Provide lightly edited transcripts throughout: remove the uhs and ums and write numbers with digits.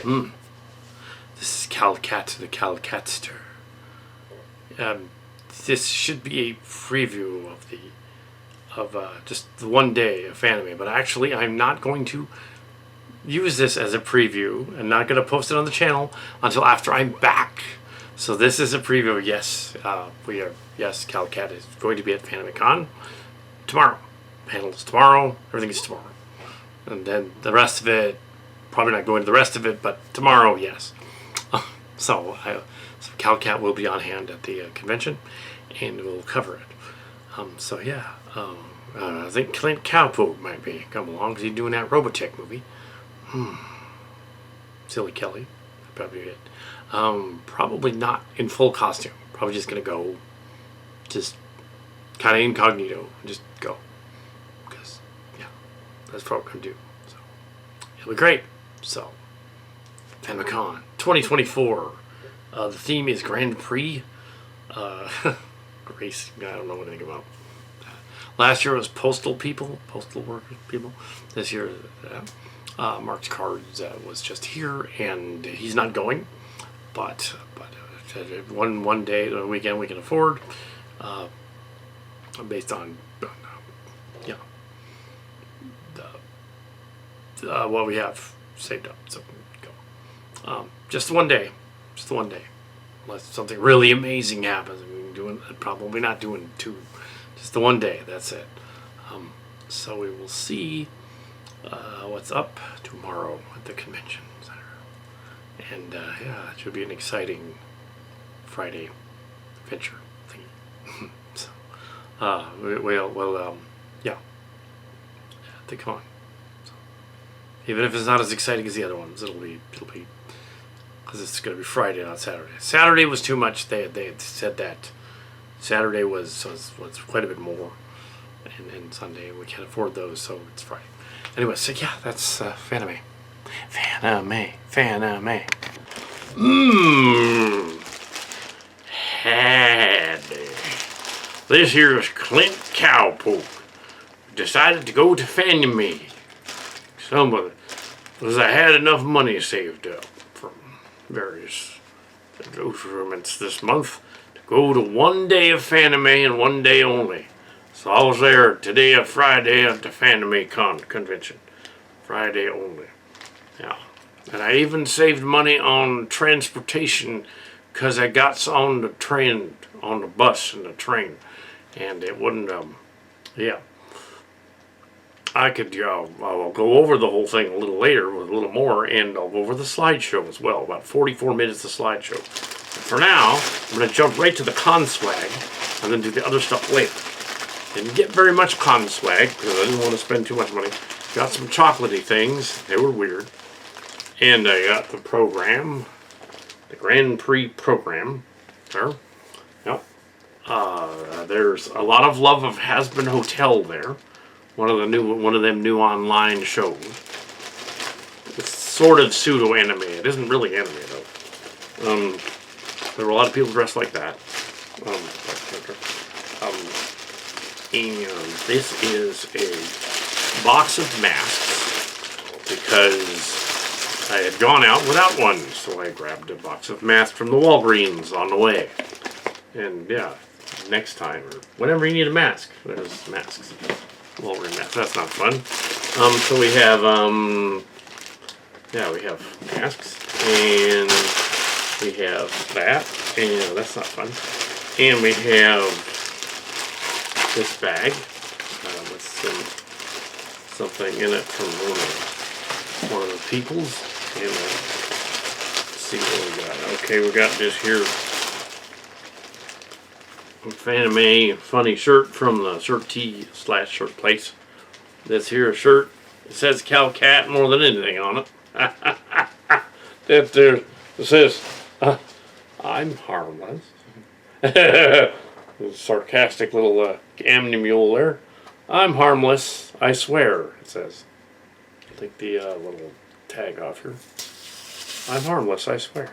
This is Calcat the Calcatster. This should be a preview of just the one day of anime, but actually I'm not going to use this as a preview and not going to post it on the channel until after I'm back. So this is a preview. Yes, yes, Calcat is going to be at Fanime Con tomorrow. Panels tomorrow. Everything is tomorrow. And then the rest of it, probably not going to the rest of it, but tomorrow, yes. So Calcat will be on hand at the convention, and we'll cover it. So yeah, I think Clint Cowpoke might be come along because he's doing that Robotech movie. Silly Kelly, probably it. Probably not in full costume. Probably just gonna go, just kind of incognito, just go, because yeah, that's what we're gonna do. So it'll be great. So FanimeCon 2024. The theme is Grand Prix. Grace, I don't know anything about that. Last year was postal workers people. This year, Mark's Cards was just here, and he's not going. But one day, a weekend we can afford, based on what we have saved up. So go. Just one day. Just the one day, unless something really amazing happens. Probably not doing two. Just the one day. That's it. So we will see what's up tomorrow at the convention center, and yeah, it should be an exciting Friday adventure thing. So yeah, they come on. So, even if it's not as exciting as the other ones, it'll be. Because it's going to be Friday, not Saturday. Saturday was too much. They had said that Saturday was quite a bit more, and Sunday we can't afford those, so it's Friday. Anyway, so yeah, that's Fanime. Handy. This here is Clint Cowpoke. Decided to go to Fanime. Because I had enough money saved up from various governments this month to go to one day of Fanime and one day only. So I was there today, a Friday, at the Fanime Con convention. Friday only. Yeah. And I even saved money on transportation because I got on the train, on the bus and the train. And it wouldn't, yeah. I could, I'll go over the whole thing a little later with a little more, and I'll go over the slideshow as well, about 44 minutes of slideshow. But for now, I'm going to jump right to the con swag, and then do the other stuff later. Didn't get very much con swag, because I didn't want to spend too much money. Got some chocolatey things, they were weird. And I got the program, the Grand Prix program, there. Yep. There's a lot of love of Has-Been Hotel there. One of them new online shows. It's sort of pseudo anime. It isn't really anime though. There were a lot of people dressed like that. And this is a box of masks because I had gone out without one, so I grabbed a box of masks from the Walgreens on the way. And yeah, next time or whenever you need a mask, there's masks. Walgreens masks. That's not fun. So we have yeah, we have masks, and we have that, and that's not fun. And we have this bag with something in it from one of the peoples. And let's see what we got. Okay, we got this here Fanime funny shirt from the Shirt Tee / shirt place. This here shirt, it says Calcat more than anything on it. It says, I'm harmless. Sarcastic little mule there. I'm harmless, I swear, it says. Take the little tag off here. I'm harmless, I swear.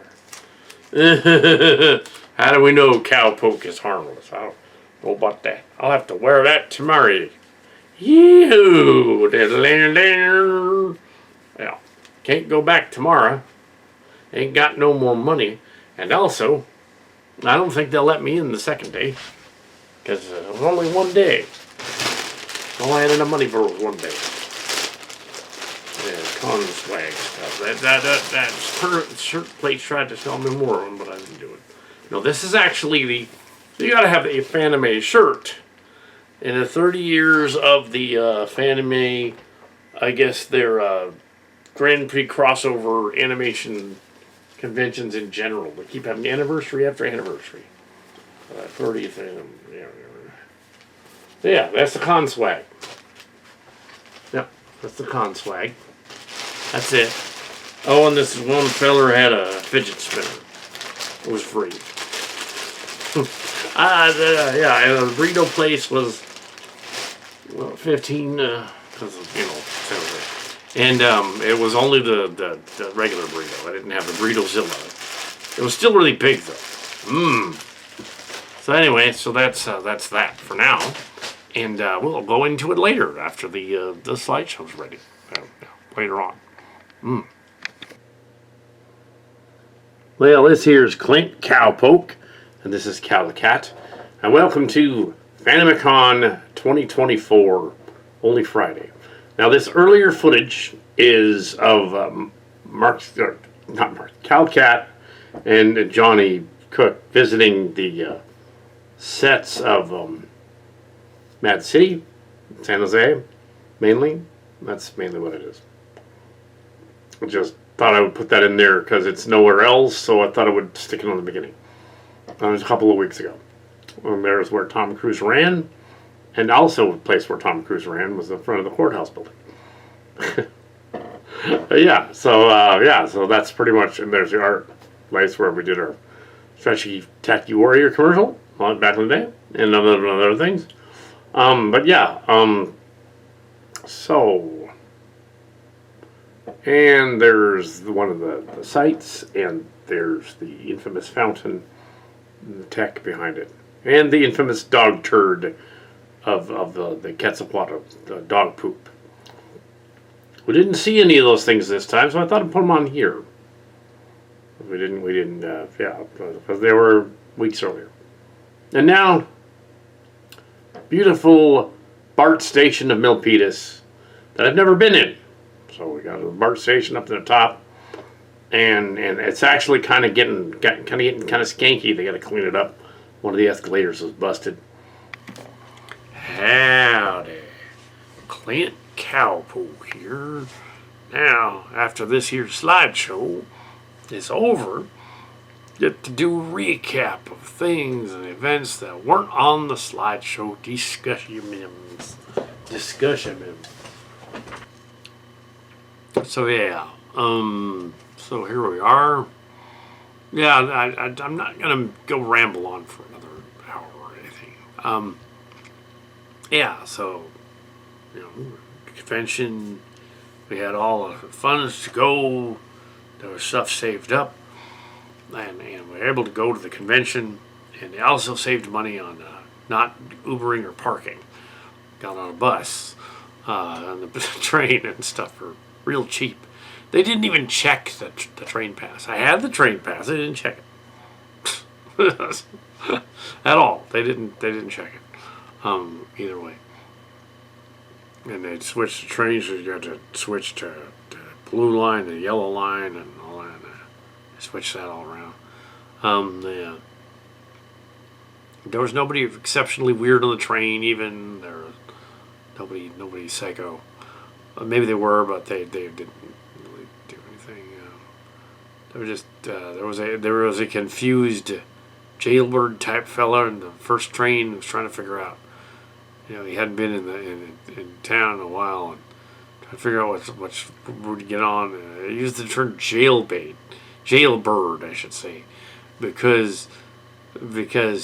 How do we know Cowpoke is harmless? I don't know about that. I'll have to wear that tomorrow. Yeah. Can't go back tomorrow. Ain't got no more money. And also, I don't think they'll let me in the second day. Because it was only one day. All I had enough money for was one day. Yeah, con swag stuff. That shirt place tried to sell me more of them, but I didn't do it. No, this is actually you gotta have a Fanime shirt. In the 30 years of the Fanime, I guess their Grand Prix crossover animation conventions in general. They keep having anniversary after anniversary. 30th yeah, that's the con swag. Yep, that's the con swag. That's it. Oh, and this one feller had a fidget spinner. It was free. Yeah, the burrito place was 15, because and it was only the regular burrito. I didn't have the burrito-zilla. It was still really big though. So anyway, so that's that for now, and we'll go into it later after the slideshow's ready. Later on. Well, this here's Clint Cowpoke, and this is Cowcat, and welcome to Fanime Con 2024, only Friday. Now, this earlier footage is of Cowcat and Johnny Cook visiting the sets of Mad City, San Jose, mainly. That's mainly what it is. I just thought I would put that in there because it's nowhere else, so I thought I would stick it on the beginning. That was a couple of weeks ago. And there's where Tom Cruise ran, and also a place where Tom Cruise ran was in front of the courthouse building. So that's pretty much, and there's the art place where we did our Stretchy Tacky Warrior commercial back in the day, and other things. And there's one of the sites, and there's the infamous fountain, and the tech behind it, and the infamous dog turd of the Quetzalcoatl dog poop. We didn't see any of those things this time, so I thought I'd put them on here. We didn't, because they were weeks earlier. And now, beautiful BART station of Milpitas that I've never been in. So we got a BART station up to the top, and it's actually kind of getting skanky. They got to clean it up. One of the escalators was busted. Howdy, Clint Cowpoke here. Now, after this here slideshow is over, get to do a recap of things and events that weren't on the slideshow discussion. So yeah, so here we are. Yeah, I'm not gonna go ramble on for another hour or anything. So convention, we had all the funds to go. There was stuff saved up, and we were able to go to the convention, and they also saved money on not Ubering or parking. Got on a bus, on the train and stuff for real cheap. They didn't even check the train pass. I had the train pass. They didn't check it at all. They didn't check it. Either way. And they'd switch the trains. So you got to switch to the blue line, the yellow line, and all that. They switched that all around. There was nobody exceptionally weird on the train. Even there was nobody psycho. Maybe they were, but they didn't really do anything. There was a confused jailbird type fella in the first train who was trying to figure out. He hadn't been in town in a while, and trying to figure out which route to get on. He used the term jailbird, I should say, because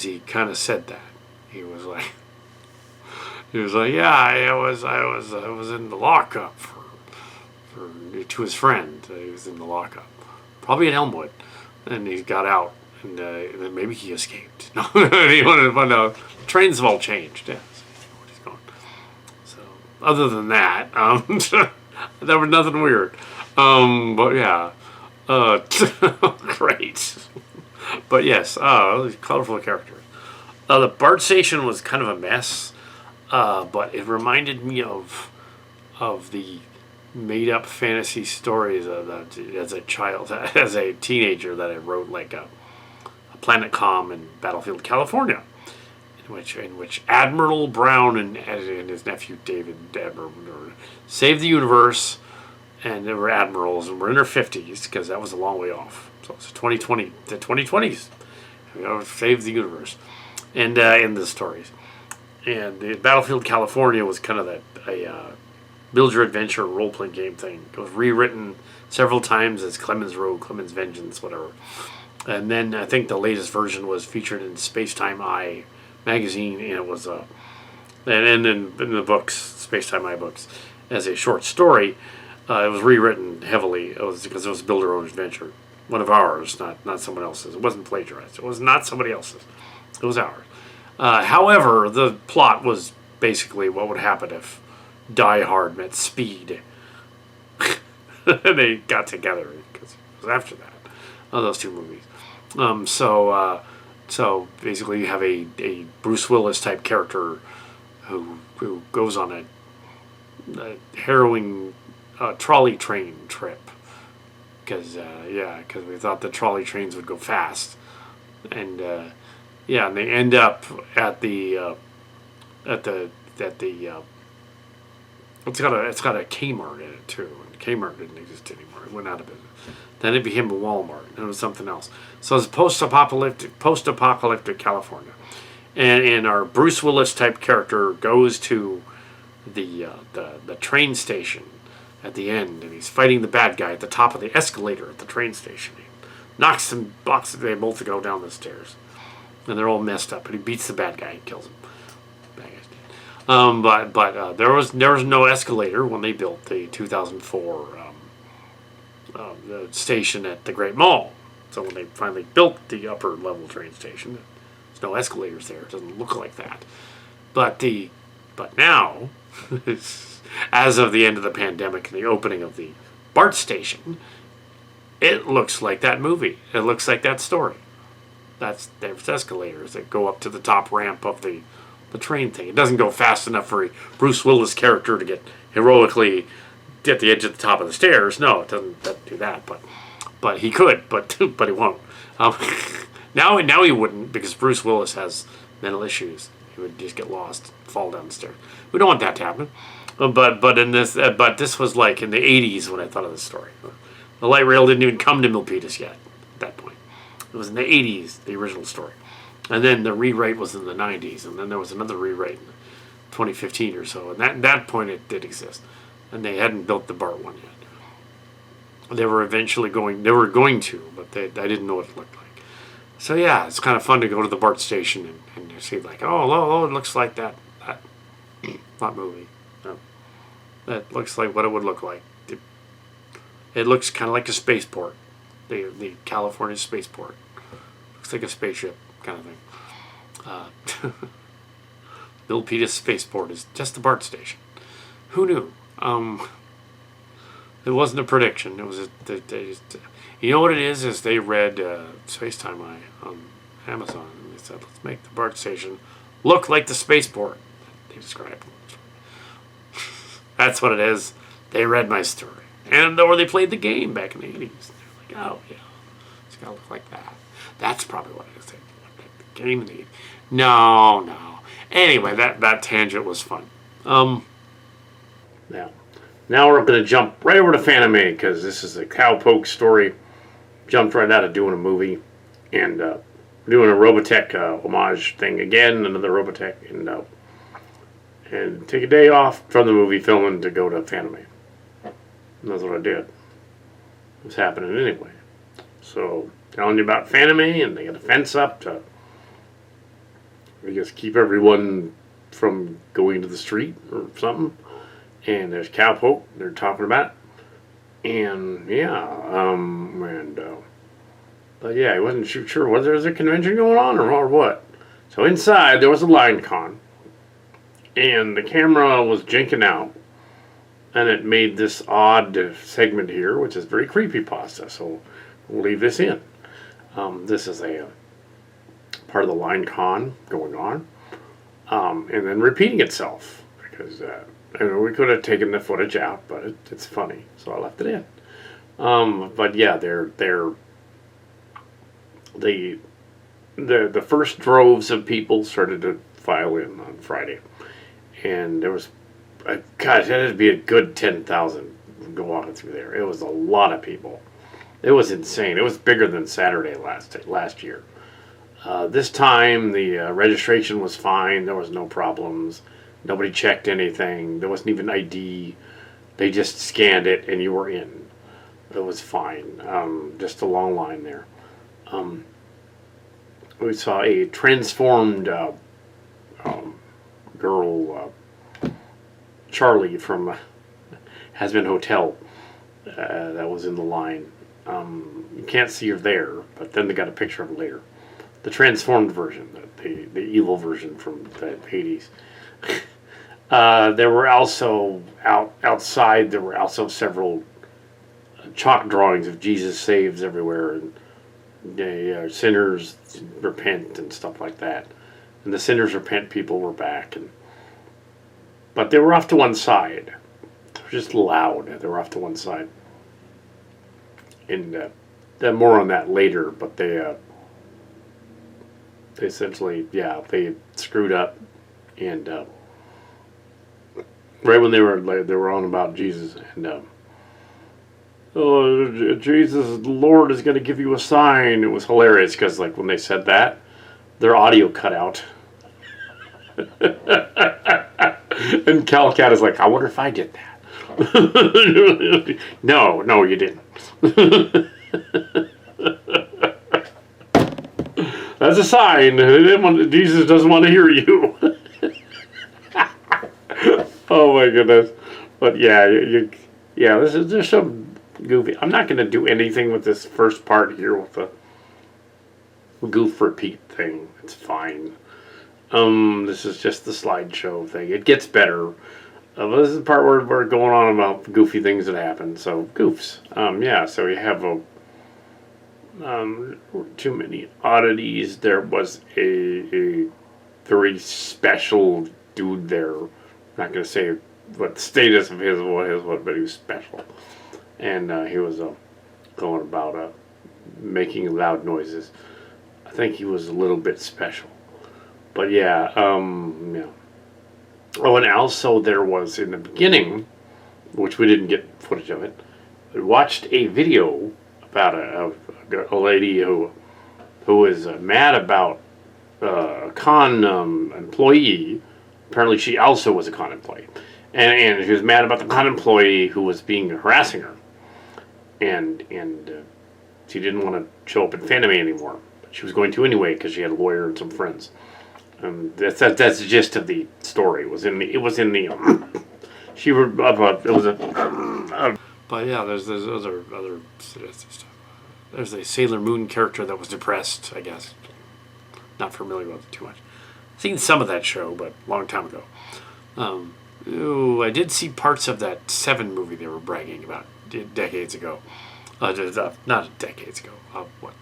he kind of said that. He was like, yeah, I was in the lockup to his friend. He was in the lockup, probably in Elmwood, and he got out, and then maybe he escaped. No, he wanted to find out. Trains have all changed. Yeah, so where he's going. So other than that, there was nothing weird. But yeah, Great. But yes, colorful characters. The BART station was kind of a mess, but it reminded me of the made up fantasy stories as a child, as a teenager, that I wrote, like a Planet Calm and Battlefield California, in which Admiral Brown and his nephew David Admiral saved the universe, and they were admirals and were in their 50s because that was a long way off. So it's 2020, the 2020s. Save the universe, and in the stories. And the Battlefield California was kind of a build your adventure role playing game thing. It was rewritten several times as Clemens Road, Clemens Vengeance, whatever. And then I think the latest version was featured in Spacetime Eye magazine, and it was and in the books, Spacetime Eye books, as a short story. It was rewritten heavily. It was because it was Build Your Own Adventure, one of ours, not someone else's. It wasn't plagiarized. It was not somebody else's. It was ours. However, the plot was basically what would happen if Die Hard met Speed. They got together because it was after that, those two movies. So basically, you have a Bruce Willis type character who goes on a harrowing trolley train trip because we thought the trolley trains would go fast, and and they end up at the it's got a Kmart in it too. And Kmart didn't exist anymore. It went out of business. Then it became a Walmart, and it was something else. So it's post-apocalyptic California, and our Bruce Willis type character goes to the train station at the end, and he's fighting the bad guy at the top of the escalator at the train station. He knocks them, they both go down the stairs, and they're all messed up. And he beats the bad guy and kills him. But there was no escalator when they built the 2004 the station at the Great Mall. So when they finally built the upper level train station, there's no escalators there. It doesn't look like that. But now, as of the end of the pandemic and the opening of the BART station, it looks like that movie. It looks like that story. There's escalators that go up to the top ramp of the train thing. It doesn't go fast enough for a Bruce Willis character to get heroically at the edge of the top of the stairs. No, it doesn't do that. But he could. But he won't. Now he wouldn't, because Bruce Willis has mental issues. He would just get lost, fall down the stairs. We don't want that to happen. But this was like in the 80s when I thought of this story. The light rail didn't even come to Milpitas yet at that point. It was in the 80s, the original story. And then the rewrite was in the 90s, and then there was another rewrite in 2015 or so. And at that point it did exist. And they hadn't built the BART one yet. They were going to, but I didn't know what it looked like. So yeah, it's kind of fun to go to the BART station and you see like, oh, it looks like that movie. No, that looks like what it would look like. It looks kind of like a spaceport, the California spaceport. Looks like a spaceship kind of thing. Milpitas Spaceport is just the BART station. Who knew? It wasn't a prediction. It was you know what it is? Is they read Spacetime Eye on Amazon, and they said, let's make the BART station look like the spaceport. They described it. That's what it is. They read my story, or they played the game back in the 80s. They're like, oh yeah, it's gotta look like that. That's probably what it is. The game in the 80s. No. Anyway, that tangent was fun. Now we're going to jump right over to Fanime, because this is a Cowpoke story. Jumped right out of doing a movie, and doing a Robotech homage thing again, another Robotech, and take a day off from the movie filming to go to Fanime. And that's what I did. It was happening anyway. So, telling you about Fanime, and they got a fence up to, I guess, keep everyone from going to the street or something. And there's Cowpoke they're talking about. And but yeah, he wasn't sure whether there was a convention going on or what. So inside there was a line con, and the camera was jinking out, and it made this odd segment here, which is very creepypasta. So leave this in. This is a part of the line con going on, and then repeating itself because we could have taken the footage out, but it's funny, so I left it in. But yeah, the first droves of people started to file in on Friday, and there was, gosh, it had to be a good 10,000 walking through there. It was a lot of people. It was insane. It was bigger than Saturday last year. This time the registration was fine. There was no problems. Nobody checked anything. There wasn't even ID. They just scanned it and you were in. It was fine. Just a long line there. We saw a transformed girl, Charlie from Has-Been Hotel, that was in the line. You can't see her there, but then they got a picture of her later. The transformed version, the evil version from the 80s. There were also outside. There were also several chalk drawings of Jesus saves everywhere, and sinners repent and stuff like that. And the sinners repent people were back, but they were off to one side. They were just loud. They were off to one side, and then more on that later. But they essentially, they screwed up, and right when they were on about Jesus, and oh, Jesus, the Lord is going to give you a sign. It was hilarious because, like, when they said that, their audio cut out. And Calcat is like, I wonder if I did that. No, you didn't. That's a sign. Jesus doesn't want to hear you. Oh my goodness. But yeah, there's some goofy. I'm not going to do anything with this first part here with the goof repeat thing. It's fine. This is just the slideshow thing. It gets better. This is the part where we're going on about goofy things that happen. So goofs. So you have too many oddities. There was a very special dude there. I'm not going to say what the status of his was, but he was special. And he was going about making loud noises. I think he was a little bit special. But yeah. Oh, and also there was, in the beginning, which we didn't get footage of it, we watched a video about a lady who was mad about a con employee. Apparently she also was a con employee. And she was mad about the con employee who was harassing her. And she didn't want to show up in Fanime anymore. But she was going to anyway because she had a lawyer and some friends. That's the gist of the story. It was in the she were it was a but yeah, there's other stuff. There's a Sailor Moon character that was depressed, I guess. Not familiar with it too much. Seen some of that show, but a long time ago. I did see parts of that Seven movie they were bragging about decades ago. Not decades ago. What?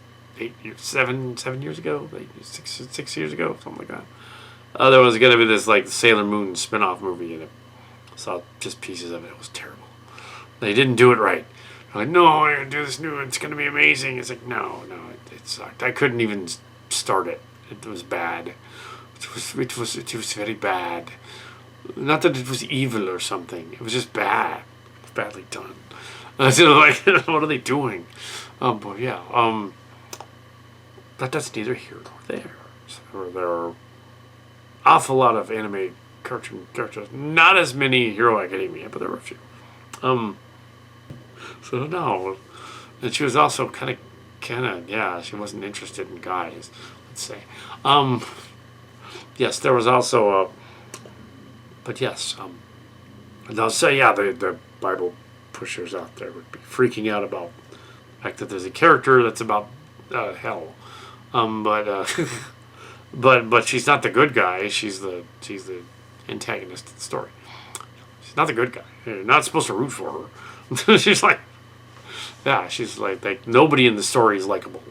7 years ago, 6 years ago, something like that. There was going to be this like Sailor Moon spin-off movie, and I saw just pieces of it. It was terrible. They didn't do it right. They're like, no, we're going to do this new, it's going to be amazing. It's like, no, it sucked. I couldn't even start it. It was bad. It was very bad. Not that it was evil or something. It was just bad. It was badly done. So like, what are they doing? But yeah, but that's neither here nor there. So there are awful lot of anime cartoon characters. Not as many Hero Academia, but there were a few. So no. And she was also kind of, she wasn't interested in guys, let's say. Yes, there was also but yes, and I'll say, the Bible pushers out there would be freaking out about the fact that there's a character that's about hell. But she's not the good guy. She's the antagonist of the story. She's not the good guy. You're not supposed to root for her. She's like, Yeah, she's like nobody in the story is likable.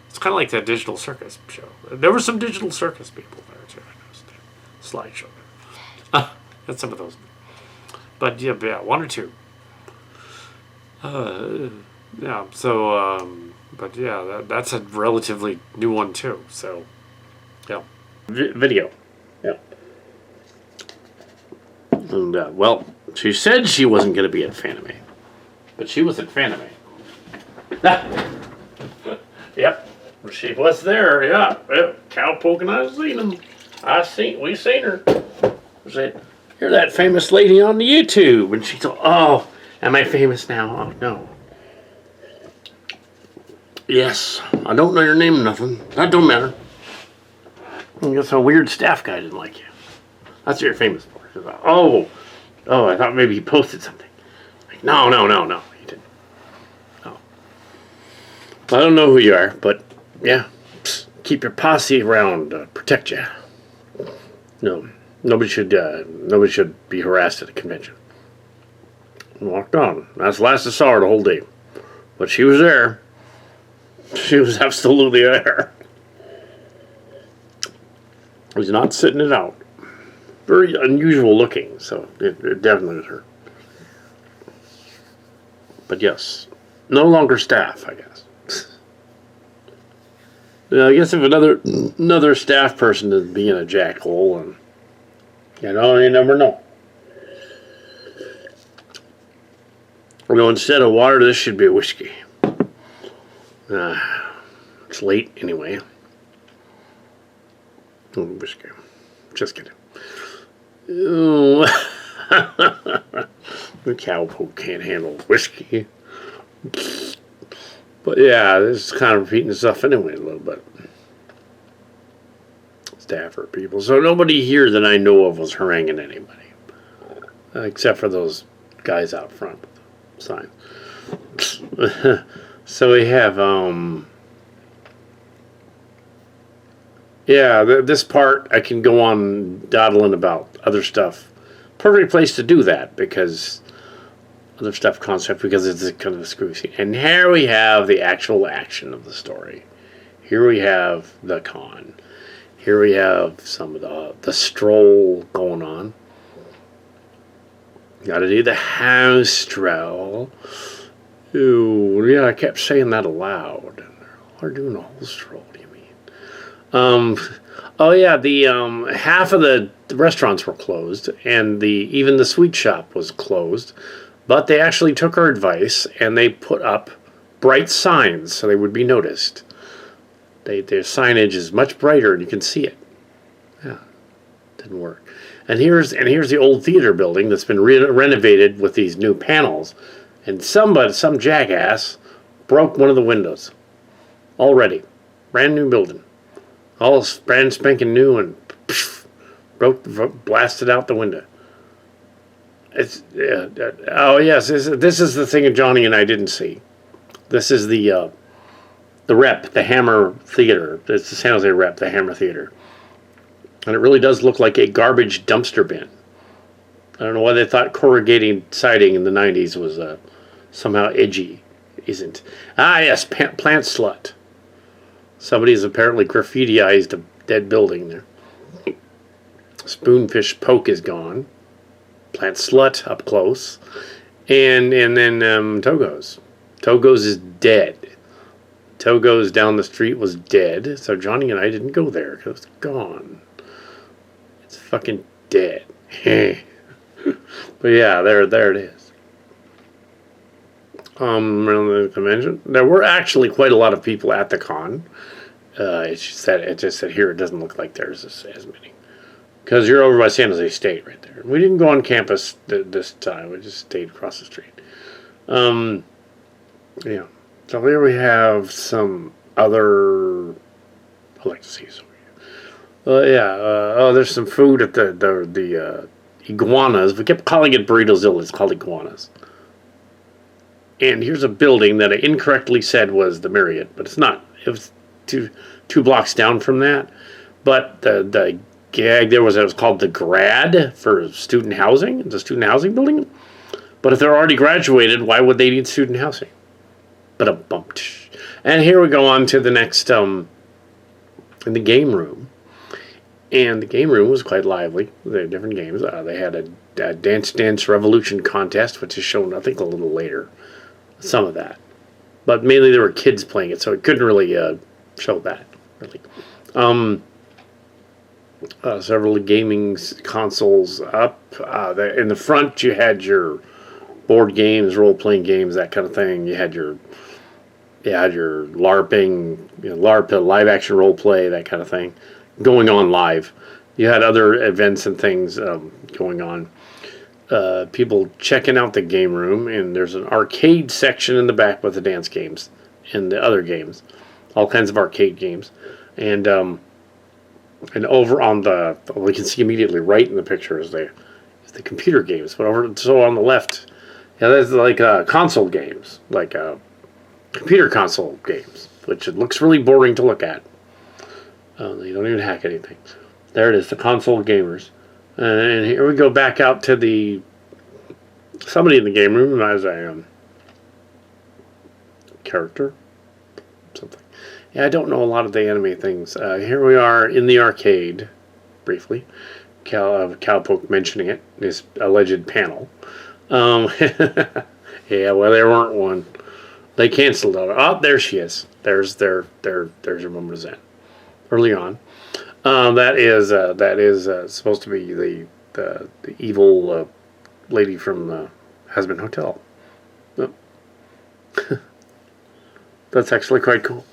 It's kind of like that Digital Circus show. There were some Digital Circus people there too. I noticed. Slideshow there. Had some of those. But yeah, one or two. Yeah. So, but yeah, that's a relatively new one too. So, yeah. Video. Yeah. And well, she said she wasn't going to be at Fanime, but she was at Fanime. Yep. She was there, yeah. Cowpoke and I seen him. We seen her. Said, "You're that famous lady on the YouTube." And she thought, "Oh, am I famous now?" Oh, no. Yes. I don't know your name or nothing. That don't matter. I guess a weird staff guy didn't like you. That's what you're famous for. She thought, oh, I thought maybe he posted something. Like, no. He didn't. No. I don't know who you are, but yeah. Keep your posse around, protect you. No. Nobody should be harassed at a convention. And walked on. That's the last I saw her the whole day. But she was there. She was absolutely there. I was not sitting it out. Very unusual looking, so it definitely was her. But yes, no longer staff, I guess. I guess if another staff person is being a jackhole, and you never know. Instead of water, this should be whiskey. It's late anyway. Oh, whiskey. Just kidding. Oh. The Cowpoke can't handle whiskey. But yeah, this is kind of repeating stuff anyway a little bit. Staffer people. So nobody here that I know of was haranguing anybody. Except for those guys out front with the sign. So we have, this part I can go on dawdling about other stuff. Perfect place to do that because other stuff concept because it's kind of a screwy scene. And here we have the actual action of the story. Here we have the con. Here we have some of the stroll going on. Got to do the house stroll. Ooh, yeah, I kept saying that aloud. We're doing a whole stroll. What do you mean? Oh yeah, the half of the restaurants were closed, and even the sweet shop was closed. But they actually took our advice and they put up bright signs so they would be noticed. Their signage is much brighter and you can see it. Yeah, didn't work. And here's the old theater building that's been renovated with these new panels. And some jackass broke one of the windows. Already. Brand new building. All brand spanking new and blasted out the window. Oh yes, this is the thing that Johnny and I didn't see. This is the Rep, the Hammer Theater. It's the San Jose Rep, the Hammer Theater. And it really does look like a garbage dumpster bin. I don't know why they thought corrugating siding in the 90s was somehow edgy. Isn't. Ah yes, Plant Slut. Somebody's apparently graffitiized a dead building there. Spoonfish Poke is gone. Plant Slut up close. And then Togo's. Togo's is dead. Togo's down the street was dead. So Johnny and I didn't go there because it's gone. It's fucking dead. But yeah, there it is. Around the convention. There were actually quite a lot of people at the con. It just said here it doesn't look like there's as many. Because you're over by San Jose State right there. We didn't go on campus this time. We just stayed across the street. Yeah. So here we have some other... I like to see some. There's some food at the iguanas. We kept calling it Burritozilla. It's called iguanas. And here's a building that I incorrectly said was the Marriott, but it's not. It was two blocks down from that. But the gag there was that it was called the Grad for student housing. It's a student housing building. But if they're already graduated, why would they need student housing? And here we go on to the next, in the game room. And the game room was quite lively. They had different games. They had a Dance Dance Revolution contest, which is shown, I think, a little later. Some of that. But mainly there were kids playing it, so it couldn't really show that, really. Several gaming consoles up. In the front, you had your board games, role-playing games, that kind of thing. You had your LARPing, LARP, live-action role-play, that kind of thing, going on live. You had other events and things going on. People checking out the game room, and there's an arcade section in the back with the dance games and the other games, all kinds of arcade games, and over on we can see immediately right in the picture is the computer games, but so on the left, there's like console games, like computer console games, which it looks really boring to look at. You don't even hack anything. There it is, the console gamers. And here we go back out to somebody in the game room as a character, something. Yeah, I don't know a lot of the anime things. Here we are in the arcade, briefly. Cowpoke mentioning it, his alleged panel. Yeah, well, there weren't one. They canceled it. Oh, there she is. There's your moment of Zen. Early on, that is supposed to be the evil lady from Hazbin Hotel. Oh. That's actually quite cool.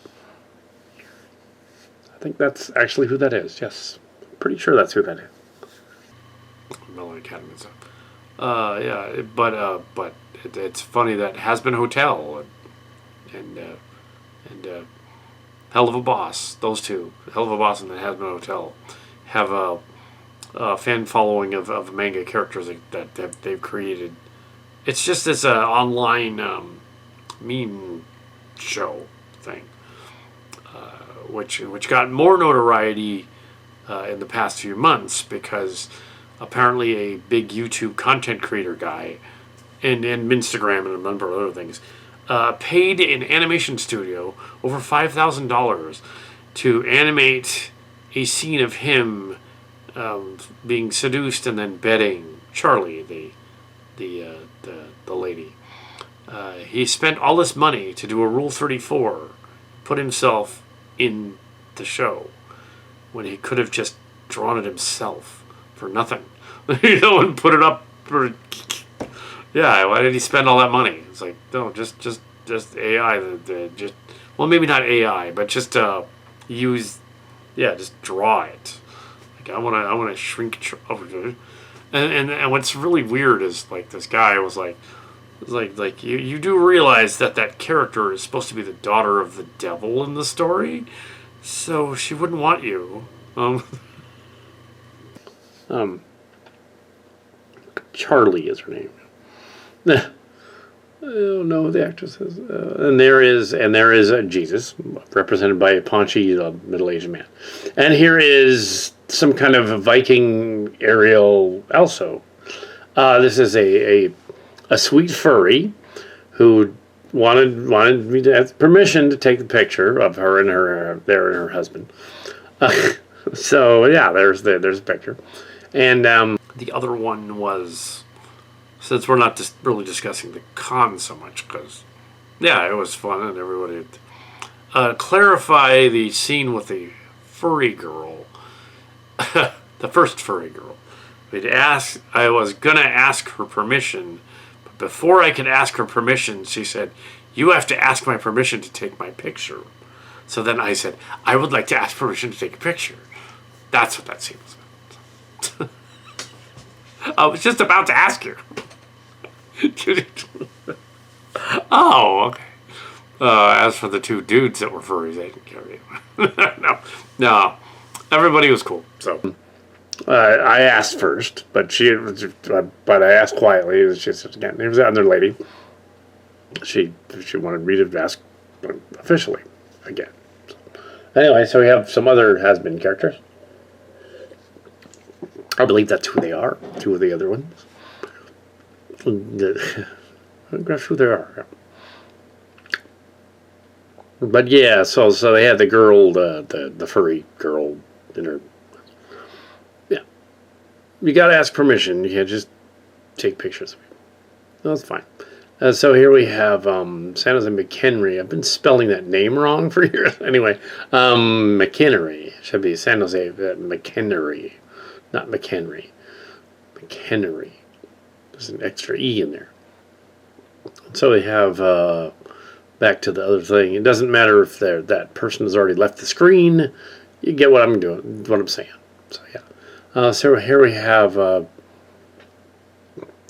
I think that's actually who that is. Yes, pretty sure that's who that is. Melon Academy and stuff. Yeah, but it's funny that Hazbin Hotel and Hell of a Boss, those two, Hell of a Boss and the Hazbin Hotel, have a fan following of manga characters that they've created. It's just this online meme show thing, which got more notoriety in the past few months because apparently a big YouTube content creator guy and Instagram and a number of other things paid an animation studio over $5,000 to animate a scene of him being seduced and then bedding Charlie, the lady. He spent all this money to do a Rule 34, put himself in the show, when he could have just drawn it himself for nothing. And put it up for... Yeah, why did he spend all that money? It's like, no, just AI. Well, maybe not AI, but just just draw it. Like I want to shrink. And what's really weird is like this guy was like you do realize that character is supposed to be the daughter of the devil in the story, so she wouldn't want you. Charlie is her name. Oh no, the actress is, and there is Jesus, represented by a paunchy middle-aged man, and here is some kind of a Viking aerial also. This is a sweet furry who wanted me to have permission to take the picture of her and her husband. So yeah, there's a picture, and the other one was. Since we're not just really discussing the con so much, because, yeah, it was fun and everybody... clarify the scene with the furry girl. The first furry girl. I was going to ask her permission, but before I could ask her permission, she said, "You have to ask my permission to take my picture." So then I said, "I would like to ask permission to take a picture." That's what that scene was about. I was just about to ask you. Oh, okay. As for the two dudes that were furries, they didn't care. No. Everybody was cool. So I asked first, but I asked quietly. She said again, there was another lady. She wanted me to ask officially again. So, anyway, so we have some other has-been characters. I believe that's who they are. Two of the other ones. That's who they are. But yeah, so they had the girl, the furry girl in her. Yeah, you gotta ask permission. You can't just take pictures of it. That's fine. So here we have San Jose McEnery. I've been spelling that name wrong for years. Anyway, McEnery should be San Jose McEnery, not McEnery. McEnery. There's an extra E in there. So we have back to the other thing. It doesn't matter if that person has already left the screen. You get what I'm doing, what I'm saying. So yeah. So here we have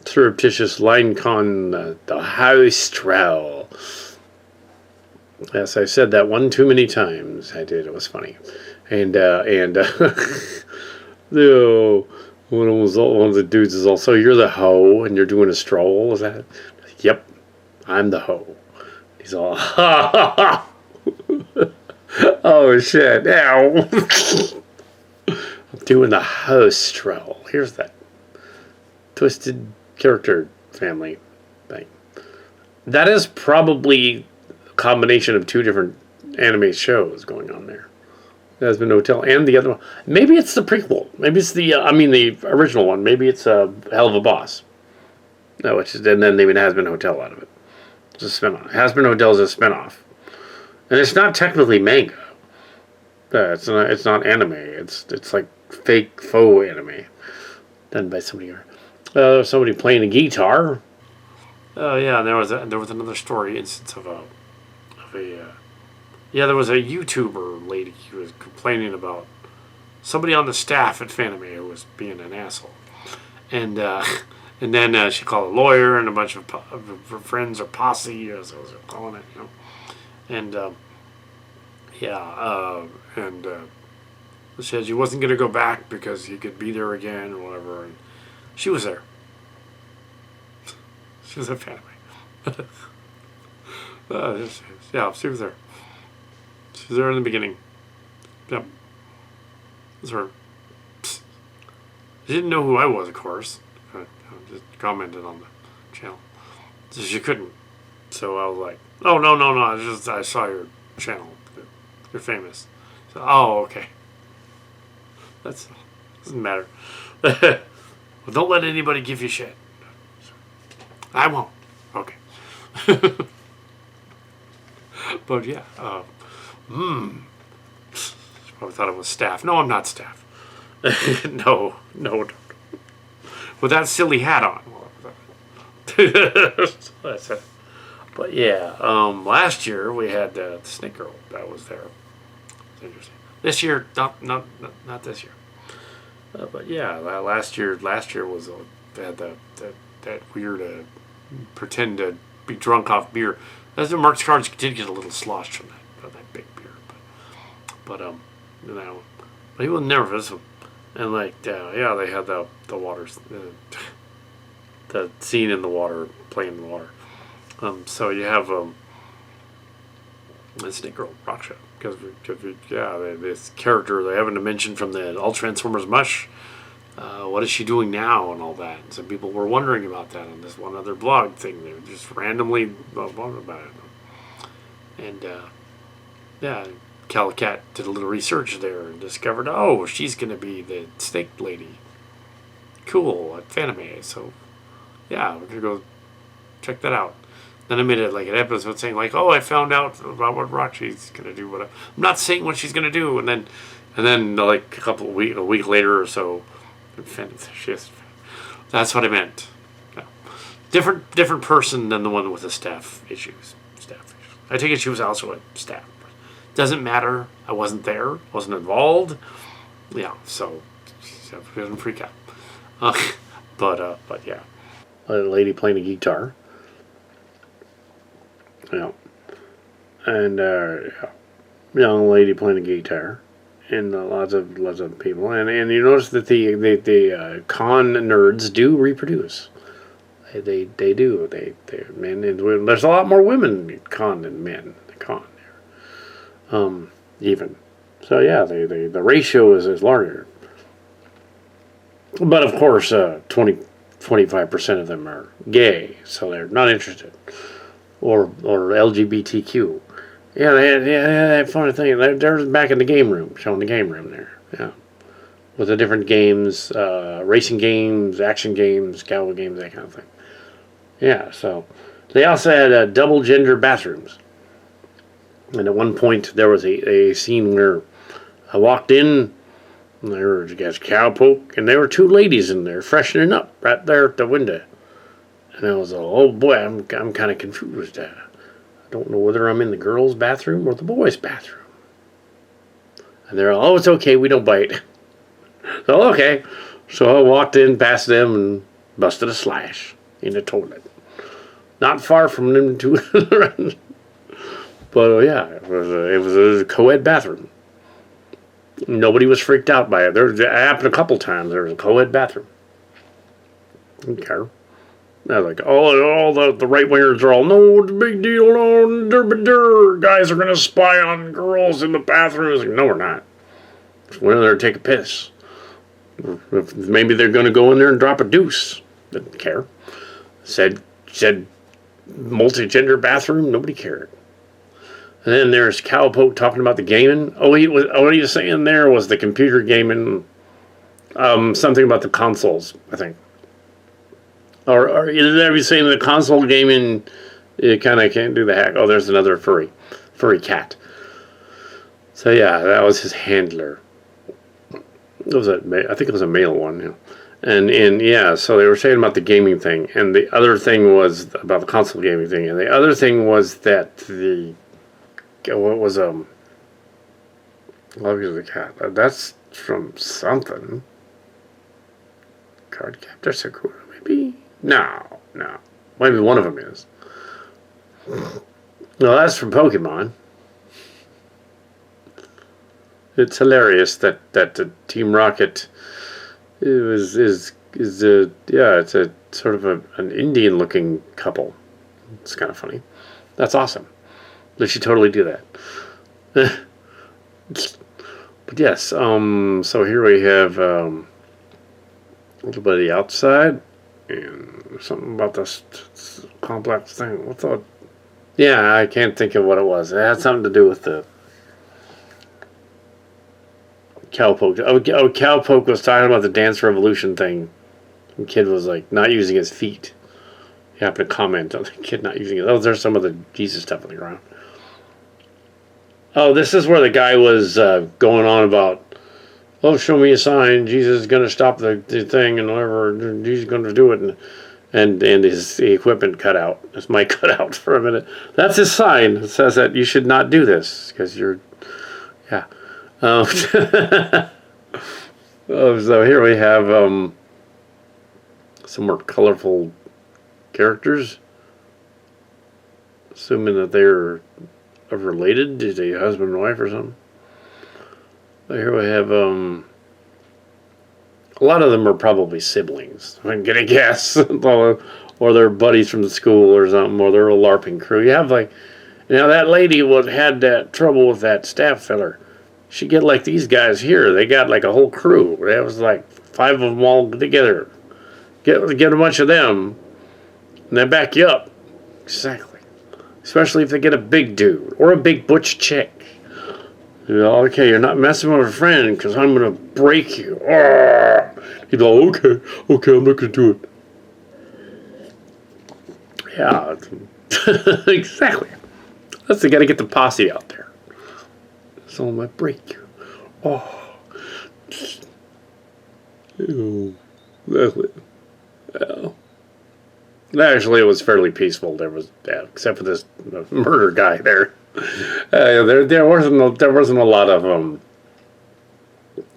surreptitious line con, the house trowel. Yes, I said that one too many times. I did. It was funny, and one of the dudes is also, you're the hoe and you're doing a stroll. Is that? Yep, I'm the hoe. He's all, ha ha ha. Oh shit! Ow! I'm doing the hoe stroll. Here's that twisted character family thing. That is probably a combination of two different anime shows going on there. Hasbin Hotel and the other one. Maybe it's the prequel. Maybe it's the the original one. Maybe it's a Hell of a Boss. No, and then they made Hasbin Hotel out of it. It's a spinoff. Hasbin Hotel is a spinoff, and it's not technically manga. It's not anime. It's like fake faux anime done by somebody. Somebody playing a guitar. Oh yeah, and there was another story instance of a there was a YouTuber lady who was complaining about somebody on the staff at Fanime who was being an asshole, and then she called a lawyer and a bunch of her friends or posse, as I was calling it, and she said she wasn't going to go back because he could be there again or whatever, and she was there. She was a fan of me. She was there. She was there in the beginning. Yep. It was her. She didn't know who I was, of course. I just commented on the channel. So she couldn't. So I was like, oh, no. I saw your channel. You're famous. So, oh, okay. Doesn't matter. Well, don't let anybody give you shit. I won't. Okay. But yeah. She probably thought it was staff. No, I'm not staff. No. With that silly hat on. That's it. But yeah, last year we had the Snake Girl that was there. It's interesting. This year, not this year. But yeah, last year was had that weird pretend to be drunk off beer. As the Mark's cards did get a little sloshed from that big beer, but he was nervous, and they had the waters, the scene in the water, playing in the water. So you have the Snake Girl rock show because this character they haven't mentioned from the All Transformers Mush. What is she doing now and all that? And some people were wondering about that on this one other blog thing. They were just randomly wondering about it. And Calicat did a little research there and discovered, oh, she's going to be the snake lady. Cool, at Fanime. So, yeah, we're going to go check that out. Then I made it like an episode saying like, oh, I found out about what rock she's going to do. But I'm not saying what she's going to do. And then like a week later or so, that's what I meant. No. Different person than the one with the staff issues. I take it she was also a staff. Doesn't matter. I wasn't there. Wasn't involved. Yeah. So she doesn't freak out. But yeah. A lady playing a guitar. Yeah. And young lady playing a guitar. And lots of people, and you notice that the con nerds do reproduce. They do. Men. There's a lot more women con than men. Con there, even. So yeah, the ratio is larger. But of course, 25% of them are gay, so they're not interested, or LGBTQ, Yeah, they had that funny thing. They're back in the game room, showing the game room there. Yeah, with the different games, racing games, action games, cowboy games, that kind of thing. Yeah, so they also had double gender bathrooms. And at one point, there was a scene where I walked in, and there were guys Cowpoke, and there were two ladies in there freshening up right there at the window. And I was like, oh boy, I'm kind of confused. I don't know whether I'm in the girls' bathroom or the boys' bathroom. And they're all, oh, it's okay, we don't bite. So, okay. So I walked in past them and busted a slash in the toilet. Not far from them two. But yeah, it was a co-ed bathroom. Nobody was freaked out by it. It happened a couple times. There was a co-ed bathroom. Didn't care. I was like, all the right-wingers are all, no, it's a big deal, no, guys are going to spy on girls in the bathrooms. Like, no, we're not. Just went in there to take a piss. Maybe they're going to go in there and drop a deuce. Didn't care. Said multi-gender bathroom, nobody cared. And then there's Cowpoke talking about the gaming. What he was saying there was the computer gaming, something about the consoles, I think. Or either he saying the console gaming, you kind of can't do the hack. Oh, there's another furry cat. So yeah, that was his handler. I think it was a male one. Yeah. And yeah, so they were saying about the gaming thing, and the other thing was about the console gaming thing, and the other thing was that the cat. That's from something. Card Captor Sakura, maybe? No. Maybe one of them is. No, that's from Pokemon. It's hilarious that the Team Rocket it's a sort of an Indian looking couple. It's kind of funny. That's awesome. They should totally do that. But yes, so here we have a little bit of the outside and something about this complex thing. What's that? Yeah, I can't think of what it was. It had something to do with the Cowpoke. Oh, Cowpoke was talking about the Dance Revolution thing. The kid was like not using his feet. He happened to comment on the kid not using it. Oh, there's some of the Jesus stuff on the ground. Oh, this is where the guy was going on about, oh, show me a sign. Jesus is going to stop the thing and whatever. Jesus is going to do it. And his equipment cut out. His mic cut out for a minute. That's his sign. It says that you should not do this because you're, yeah. So here we have some more colorful characters. Assuming that they're related. Is they husband and wife or something? Here we have a lot of them are probably siblings. I'm gonna guess, or they're buddies from the school or something, or they're a LARPing crew. You have like, that lady had that trouble with that staff filler. She get like these guys here. They got like a whole crew. That was like 5 of them all together. Get a bunch of them, and they back you up. Exactly. Especially if they get a big dude or a big butch chick. Okay, you're not messing with a friend because I'm going to break you. He's like, okay, I'm not going to do it. Yeah, exactly. That's they got to get the posse out there. So I'm going to break you. Actually, it was fairly peaceful. There was, except for this murder guy there. There wasn't a lot of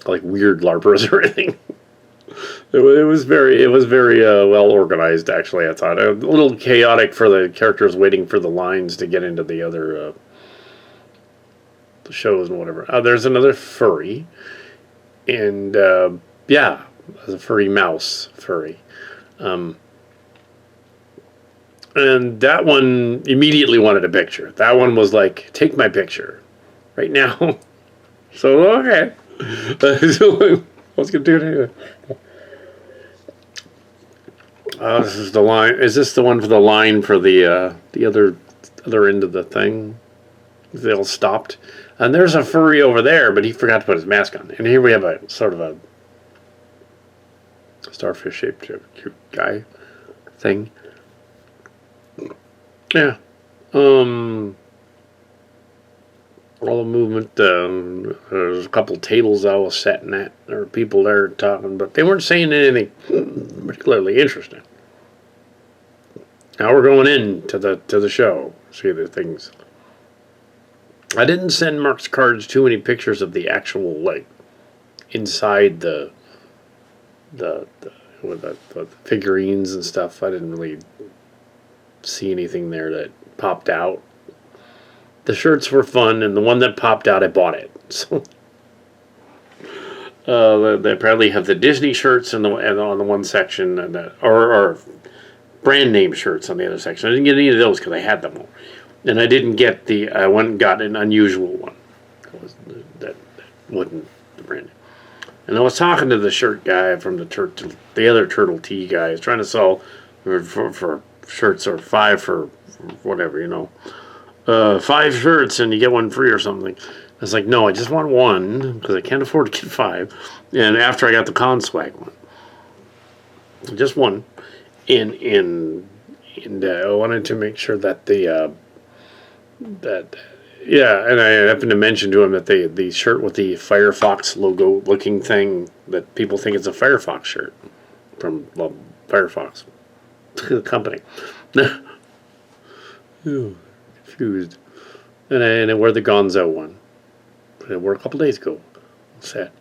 like weird LARPers or anything. It was very well organized. Actually, I thought a little chaotic for the characters waiting for the lines to get into the other the shows and whatever. There's another furry, and yeah, a furry mouse furry. And that one immediately wanted a picture. That one was like, take my picture right now. So, okay. I was going to do it anyway. This is the line. Is this the one for the line for the other end of the thing? they all stopped. And there's a furry over there, but he forgot to put his mask on. And here we have a sort of a starfish-shaped cute guy thing. Yeah. All the movement. There's a couple tables I was sitting at. There were people there talking, but they weren't saying anything particularly interesting. Now we're going in to the show. See the things. I didn't send Mark's cards too many pictures of the actual inside the figurines and stuff. I didn't really see anything there that popped out. The shirts were fun, and the one that popped out, I bought it. So they apparently have the Disney shirts and on the one section, and or brand name shirts on the other section. I didn't get any of those because I had them all, and I didn't get I went and got an unusual one. That wasn't the brand name. And I was talking to the shirt guy from the other Turtle Tea guy. He's trying to sell for shirts or 5 for whatever, 5 shirts and you get one free or something. I was like, no, I just want one because I can't afford to get 5. And after I got the Conswag one, just one, and I wanted to make sure that and I happened to mention to him that the shirt with the Firefox logo looking thing, that people think it's a Firefox shirt from Firefox, the company. Confused. And I wear the Gonzo one. I wore a couple days ago. Sad.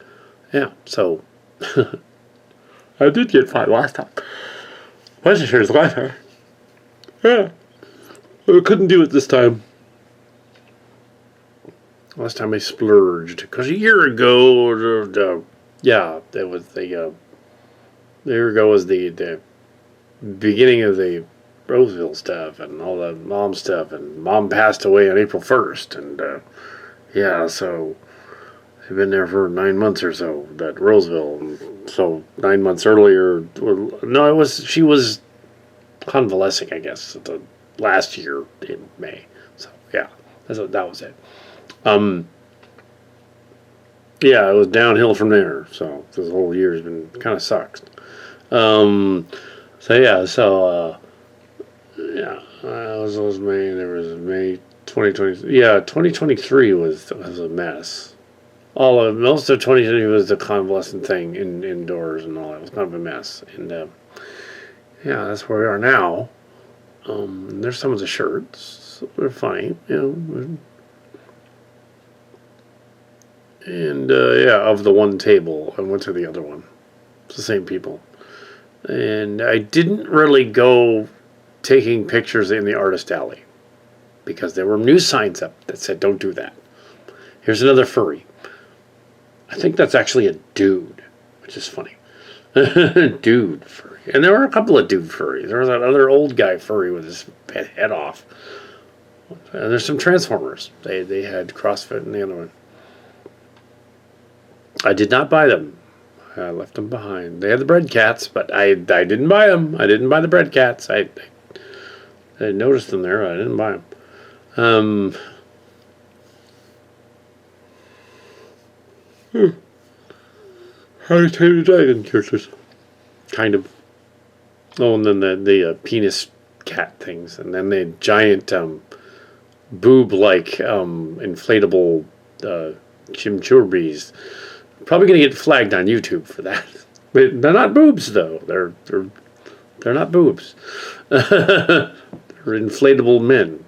Yeah, so I did get 5 last time. Wasn't sure as last time. Yeah. I couldn't do it this time. Last time I splurged. Because a year ago, that was the year ago was the beginning of the Roseville stuff and all the mom stuff, and mom passed away on April 1st, and so I've been there for 9 months or so at Roseville, and so 9 months earlier, she was convalescing, I guess, the last year in May, so yeah, that was it. It was downhill from there, so this whole year has been kind of sucked. Was May. There was May 2020. Yeah, 2023 was a mess. Most of 2020 was the convalescent thing indoors and all that. It was kind of a mess. And that's where we are now. There's some of the shirts. They're funny, And of the one table, I went to the other one. It's the same people. And I didn't really go taking pictures in the artist alley because there were news signs up that said don't do that. Here's another furry. I think that's actually a dude, which is funny. Dude furry. And there were a couple of dude furries. There was that other old guy furry with his head off. And there's some Transformers. They had CrossFit in the other one. I did not buy them. I left them behind. They had the bread cats, but I didn't buy them. I didn't buy the bread cats. I noticed them there. I didn't buy them. How do you tell the dragon characters? Kind of. Oh, and then the penis cat things, and then the giant boob-like inflatable chimchurbees. Probably gonna get flagged on YouTube for that. But they're not boobs though. They're not boobs. They're inflatable men.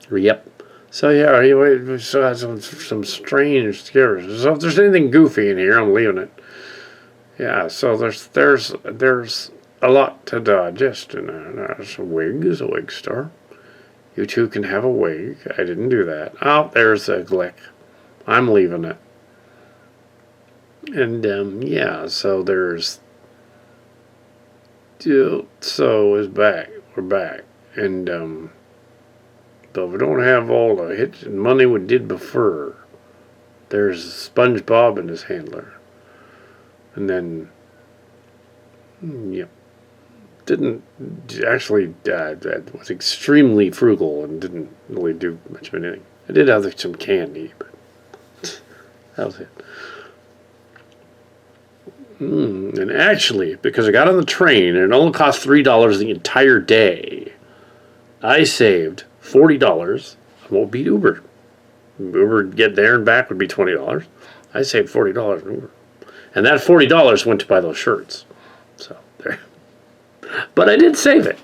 Yep. So we still have some strange scares. So if there's anything goofy in here, I'm leaving it. Yeah. So there's a lot to digest in there. There's a wig. There's a wig store. You two can have a wig. I didn't do that. Oh, there's a glick. I'm leaving it. And, so there's... So is back. We're back. And, but we don't have all the hits and money we did before. There's SpongeBob and his handler. And then... didn't actually was extremely frugal and didn't really do much of anything. I did have some candy, but that was it. And actually, because I got on the train and it only cost $3 the entire day, I saved $40. I won't beat Uber. Uber get there and back would be $20. I saved $40 in Uber, and that $40 went to buy those shirts. So there. But I did save it.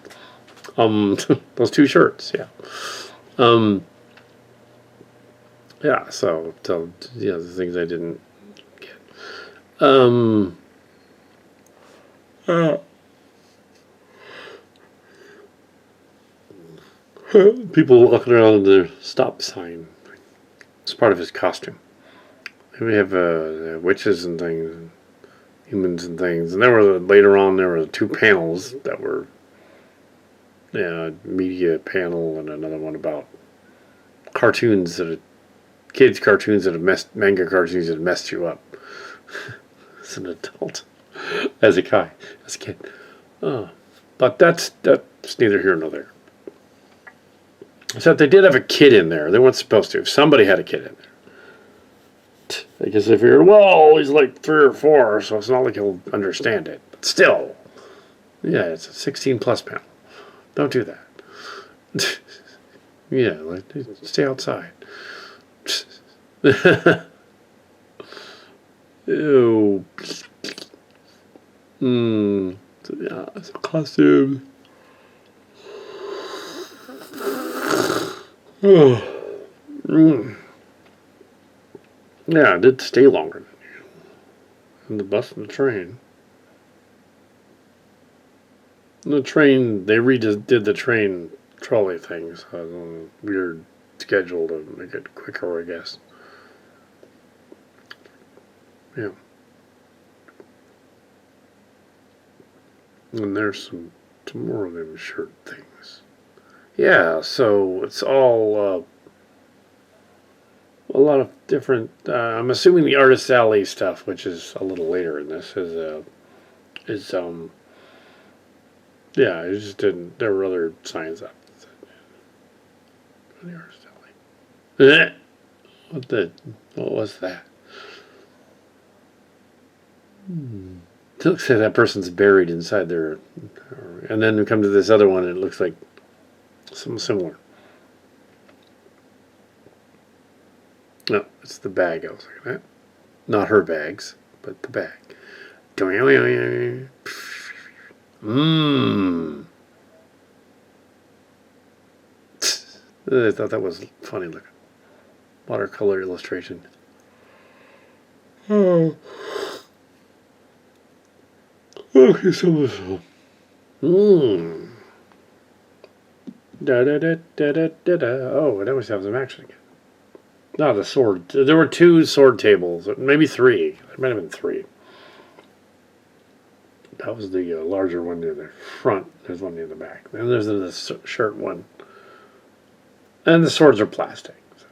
Those 2 shirts, yeah. Yeah. So yeah, the things I didn't get. People walking around with their stop sign. It's part of his costume. We have witches and things, and humans and things. And later on there were 2 panels that were media panel and another one about cartoons kids cartoons that have manga cartoons that have messed you up as an adult, as a kid. But that's neither here nor there. Except they did have a kid in there. They weren't supposed to. Somebody had a kid in there. I guess they figured, well, he's like 3 or 4, so it's not like he'll understand it. But still, yeah, it's a 16 plus panel. Don't do that. Yeah, stay outside. Ew. Yeah, it's a costume. Yeah, I did stay longer than you. In the bus and the train. The train, they redid the train trolley thing, so I was on a weird schedule to make it quicker, I guess. Yeah. And there's some more of them shirt things. Yeah, so it's all a lot of different. I'm assuming the Artist Alley stuff, which is a little later in this, is yeah. I just didn't. There were other signs up. The Artist Alley. What was that? It looks like that person's buried inside their. And then we come to this other one, and it looks like something similar. No, it's the bag I was looking at. Not her bags, but the bag. I thought that was funny looking. Watercolor illustration. Oh. Okay, so. Da da da da da da da. Oh, and I always have some action again. No, the sword. There were 2 sword tables, maybe 3. There might have been 3. That was the larger one near the front. There's one near the back. Then there's the shirt one. And the swords are plastic. So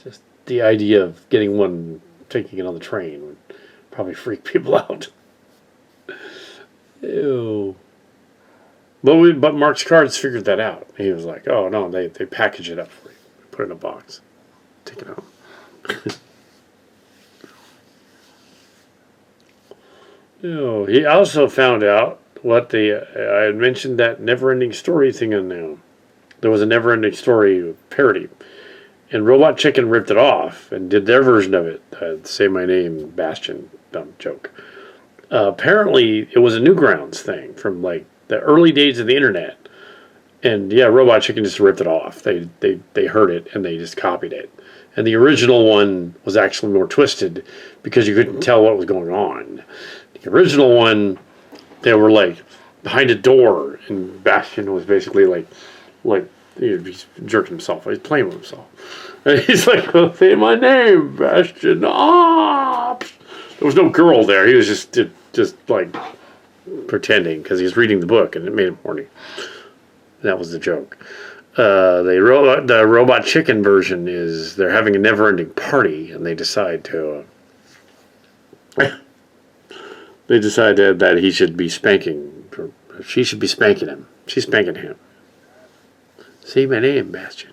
just the idea of getting one, taking it on the train would probably freak people out. Ew. But Mark's Cards figured that out. He was like, oh, no, they package it up for you. Put it in a box. Take it home. Ew. He also found out what I had mentioned that Never-Ending Story thing on now. There was a Never-Ending Story parody. And Robot Chicken ripped it off and did their version of it. Say My Name, Bastion. Dumb joke. Apparently, it was a Newgrounds thing from like the early days of the internet. And yeah, Robot Chicken just ripped it off. They heard it and they just copied it. And the original one was actually more twisted because you couldn't tell what was going on. The original one, they were like behind a door, and Bastion was basically like he's jerking himself. He's playing with himself. And he's like, oh, say my name, Bastion. Ah! There was no girl there. He was just like pretending because he was reading the book and it made him horny. That was the joke. The Robot Chicken version is they're having a never-ending party and they decide that he should be spanking She should be spanking him. She's spanking him. Say my name, Bastion.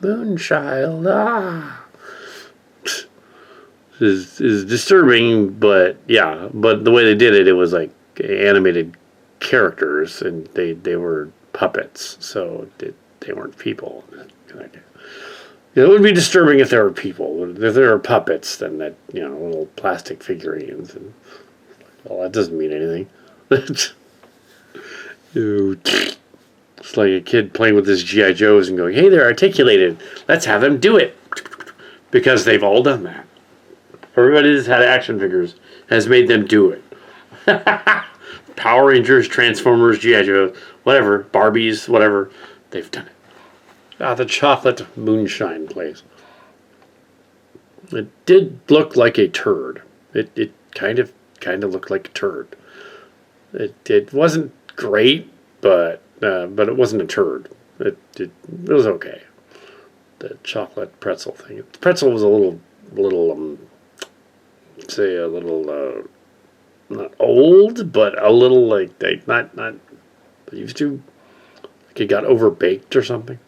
Moonchild. Ah. Is disturbing, but yeah. But the way they did it, it was like animated characters, and they were puppets, so they weren't people. It would be disturbing if there were people. If there were puppets, then that, little plastic figurines, and well, that doesn't mean anything. It's like a kid playing with his G.I. Joes and going, "Hey, they're articulated. Let's have them do it," because they've all done that. Everybody that's had action figures has made them do it. Power Rangers, Transformers, G.I. Joe, whatever, Barbies, whatever, they've done it. The chocolate moonshine place. It did look like a turd. It kind of looked like a turd. It wasn't great, but it wasn't a turd. It was okay. The chocolate pretzel thing. The pretzel was a little not old, but a little like they not used to. Like it got overbaked or something.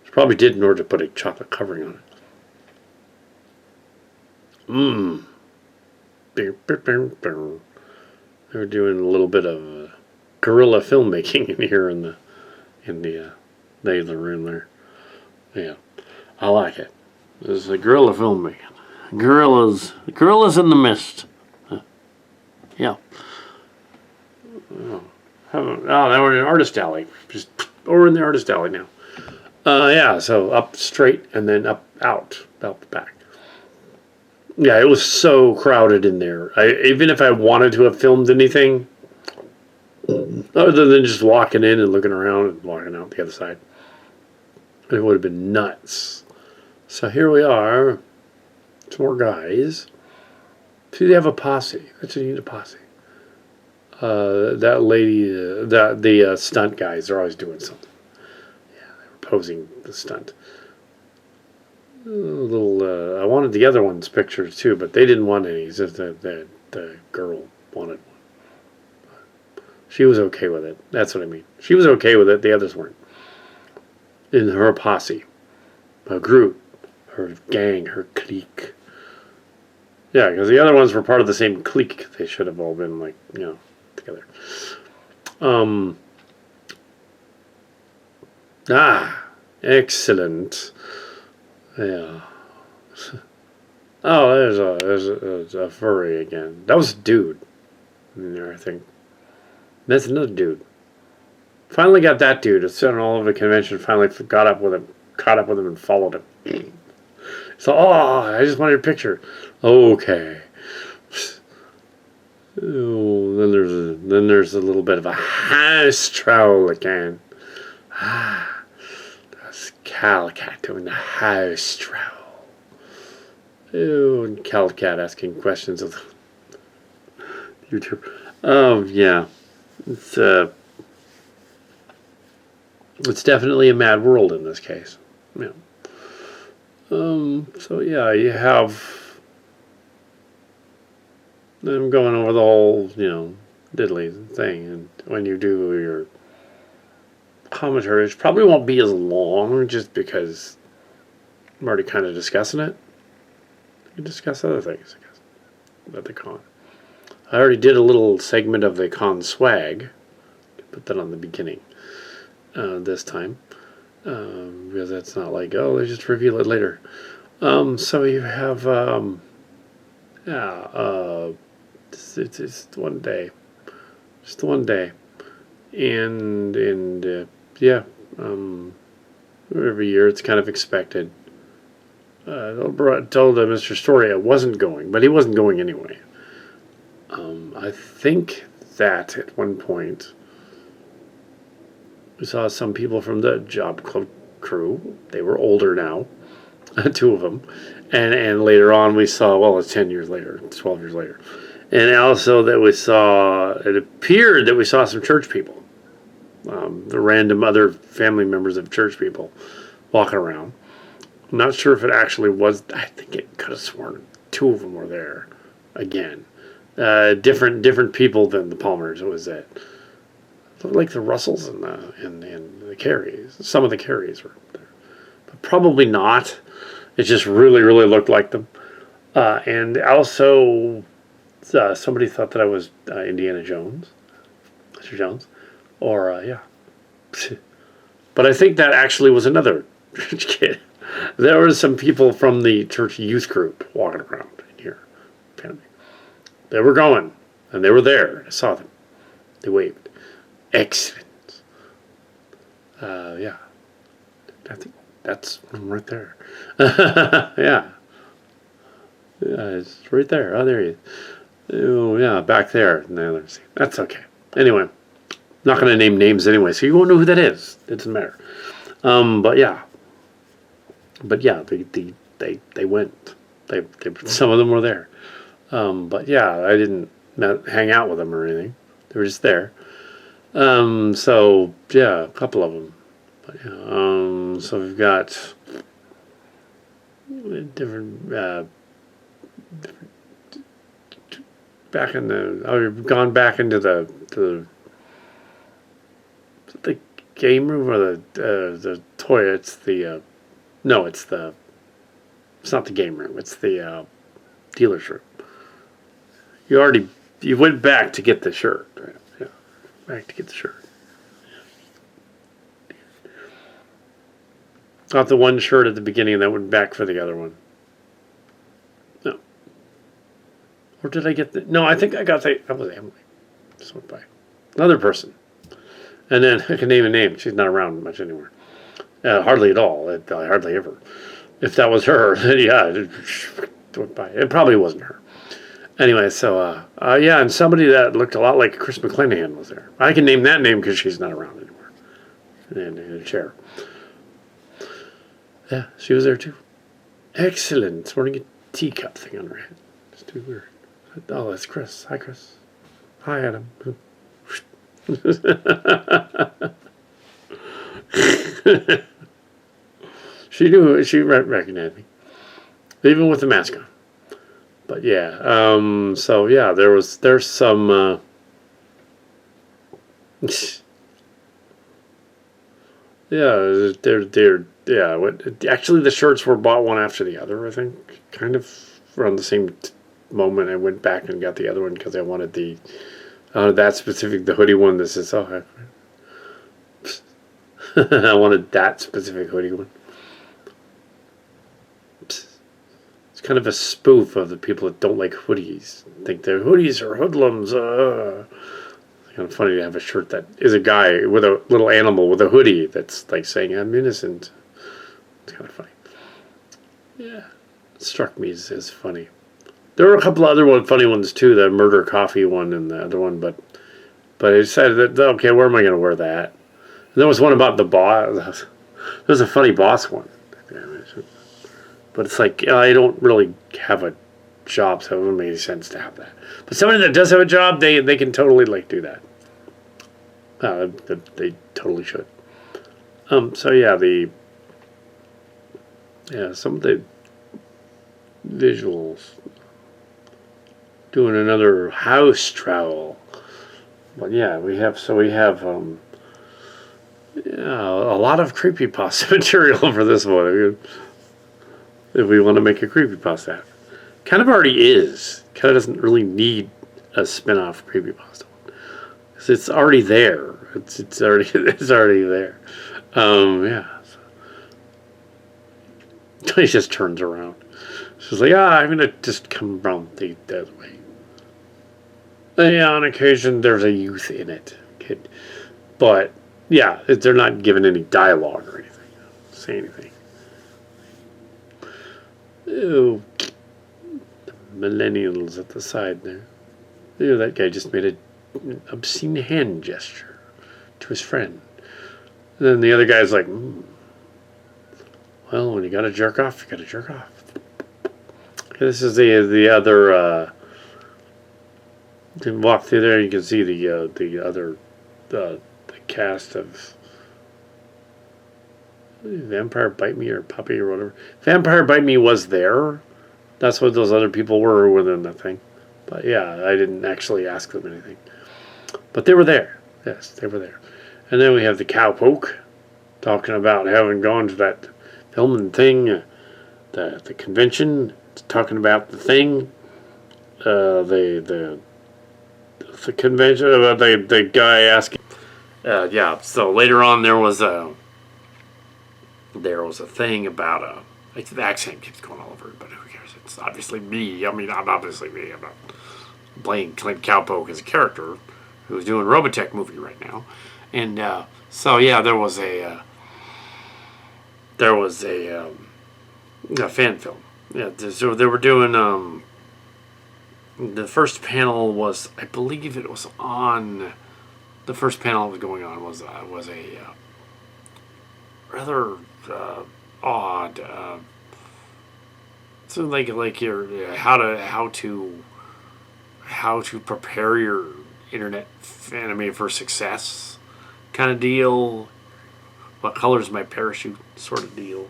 It probably did in order to put a chocolate covering on it. They were doing a little bit of guerrilla filmmaking in here in the room there. Yeah, I like it. This is a guerrilla filmmaking. Gorillas in the mist. Yeah. Now we're in an artist alley. We're in the artist alley now. Yeah, so up straight and then out the back. Yeah, it was so crowded in there. Even if I wanted to have filmed anything, other than just walking in and looking around and walking out the other side, it would have been nuts. So here we are. Some more guys. See, they have a posse. That's what you need, a posse. That lady, the stunt guys, they're always doing something. Yeah, they were posing the stunt. A little, I wanted the other one's pictures too, but they didn't want any. It's just the girl wanted one. She was okay with it. That's what I mean. She was okay with it. The others weren't. In her posse, her group, her gang, her clique. Yeah, because the other ones were part of the same clique. They should have all been together. Excellent. Yeah. Oh, there's a furry again. That was a dude in there, I think. That's another dude. Finally got that dude. It's sitting all over the convention. Finally caught up with him, and followed him. So, I just wanted your picture. Okay. Oh, then there's a little bit of a house troll again. That's Calcat doing the house troll. Oh, and Calcat asking questions of YouTube. Oh yeah, it's definitely a mad world in this case. Yeah. So yeah, you have. I'm going over the whole, diddly thing, and when you do your commentary, it probably won't be as long, just because I'm already kind of discussing it. You can discuss other things, I guess, at the con. I already did a little segment of the con swag. Put that on the beginning this time, because it's not like, they just reveal it later. So you have, it's one day, just one day, and every year it's kind of expected. I told Mr. Story I wasn't going, but he wasn't going anyway. I think that at one point we saw some people from the job crew. They were older now, two of them, and later on we saw, it's 10 years later, 12 years later. And also that it appeared that we saw some church people, the random other family members of church people walking around. I'm not sure if it actually was. I think it could have sworn two of them were there again. different people than the Palmers. It was that like the Russells and the Carries. Some of the Carries were there, but probably not. It just really looked like them. And also, somebody thought that I was Indiana Jones, Mr. Jones, or yeah. But I think that actually was another church kid. There were some people from the church youth group walking around in here. They were going, and they were there. I saw them. They waved. Excellent. Yeah. I think that's one right there. Yeah. Yeah, it's right there. Oh, there he is. Oh, yeah, back there. No, that's okay. Anyway, not going to name names anyway, so you won't know who that is. It doesn't matter. But yeah, they went. They some of them were there. But yeah, I didn't hang out with them or anything. They were just there. So yeah, a couple of them. But yeah, so we've got different. Back in we've gone back into the game room or the toy. It's the no, it's not the game room. It's the dealer's room. You went back to get the shirt. Right? Yeah, back to get the shirt. Got the one shirt at the beginning and then went back for the other one. No. Or did I get the... No, I think I got the... That was Emily. Just went by. Another person. And then I can name a name. She's not around much anymore. Hardly at all. Hardly ever. If that was her, then yeah, it went by. It probably wasn't her. Anyway, so, yeah, and somebody that looked a lot like Chris McClanahan was there. I can name that name because she's not around anymore. And in a chair. Yeah, she was there too. Excellent. It's wearing a teacup thing on her head. It's too weird. Oh, that's Chris. Hi, Chris. Hi, Adam. She knew. She recognized me, even with the mask on. But yeah. So yeah, there's some. Yeah, yeah. Actually, the shirts were bought one after the other. I think kind of around the same moment. I went back and got the other one because I wanted that specific, the hoodie one. This is I wanted that specific hoodie one. It's kind of a spoof of the people that don't like hoodies. Think their hoodies are hoodlums. It's kind of funny to have a shirt that is a guy with a little animal with a hoodie that's like saying, I'm innocent. It's kind of funny. Yeah. It struck me as funny. There were a couple other funny ones too, the murder coffee one and the other one, but I decided that, okay, where am I going to wear that? And there was one about the boss. There was a funny boss one. But it's like, I don't really have a job, so it wouldn't make any sense to have that. But somebody that does have a job, they can totally like do that. They totally should. So yeah, some of the visuals. Doing another house trowel. But yeah, we have a lot of creepypasta material for this one. If we want to make a creepypasta. Kind of already is. Kind of doesn't really need a spin-off creepypasta one. Because it's already there. It's already there. Yeah. So. He just turns around. She's like, I'm going to just come around the other way. Yeah, on occasion there's a youth in it. Kid. But, yeah, they're not given any dialogue or anything. Say anything. Ew. The millennials at the side there. Ew, that guy just made an obscene hand gesture to his friend. And then the other guy's like, well, when you gotta jerk off, you gotta jerk off. This is the other, you can walk through there and you can see the other, the cast of Vampire Bite Me or Puppy or whatever. Vampire Bite Me was there. That's what those other people were within the thing. But yeah, I didn't actually ask them anything. But they were there. Yes, they were there. And then we have the Cowpoke talking about having gone to that filming thing, the convention, talking about the thing, the convention, the guy asking. Yeah. So later on, there was a thing about the accent keeps going all over, but who cares? It's obviously me. I mean, I'm obviously me. I'm not playing Clint Cowpoke as a character who's doing Robotech movie right now, and so yeah, there was a fan film. Yeah, so they were doing the first panel was, I believe it was on. The first panel that was going on was a rather odd. So like your how to prepare your internet anime for success kind of deal. What color's my parachute sort of deal.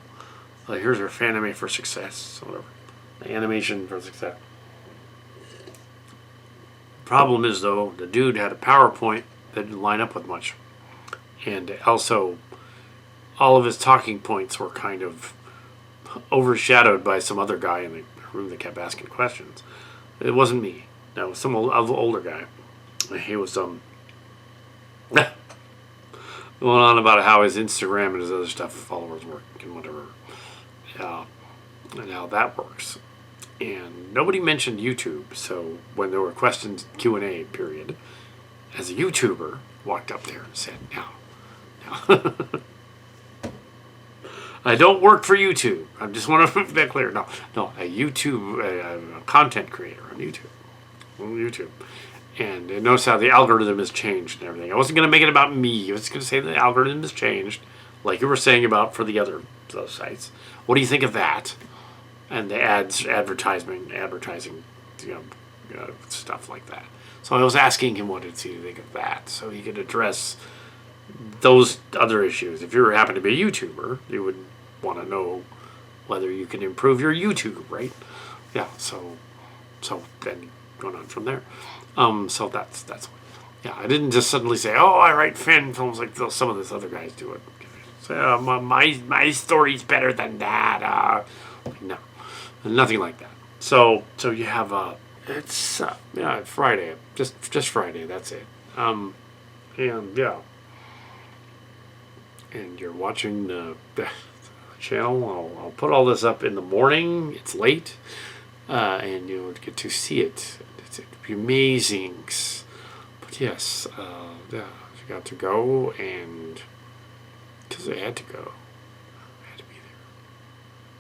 Here's our Fanime for success, whatever. The animation for success. Problem is though, the dude had a PowerPoint that didn't line up with much, and also all of his talking points were kind of overshadowed by some other guy in the room that kept asking questions. It wasn't me. That was some older guy. He was going on about how his Instagram and his other stuff followers work and whatever, and how that works. And nobody mentioned YouTube. So when there were questions Q&A period, as a YouTuber walked up there and said, "Now, I don't work for YouTube. I just want to make that clear. No, a YouTube, a content creator on YouTube. And notice how the algorithm has changed and everything. I wasn't going to make it about me. I was going to say the algorithm has changed, like you were saying about for the other sites. What do you think of that? And the advertising, stuff like that. So I was asking him what did he think of that, so he could address those other issues. If you happen to be a YouTuber, you would want to know whether you can improve your YouTube, right? Yeah. So then going on from there. So that's yeah. I didn't just suddenly say, oh, I write fan films like some of these other guys do it. So my story's better than that. No, nothing like that. So you have it's Friday, just Friday. That's it. And yeah, and you're watching the channel. I'll put all this up in the morning. It's late, and you'll get to see it. It'd be amazing. But yes, yeah, I got to go, and because I had to go, I had to be there.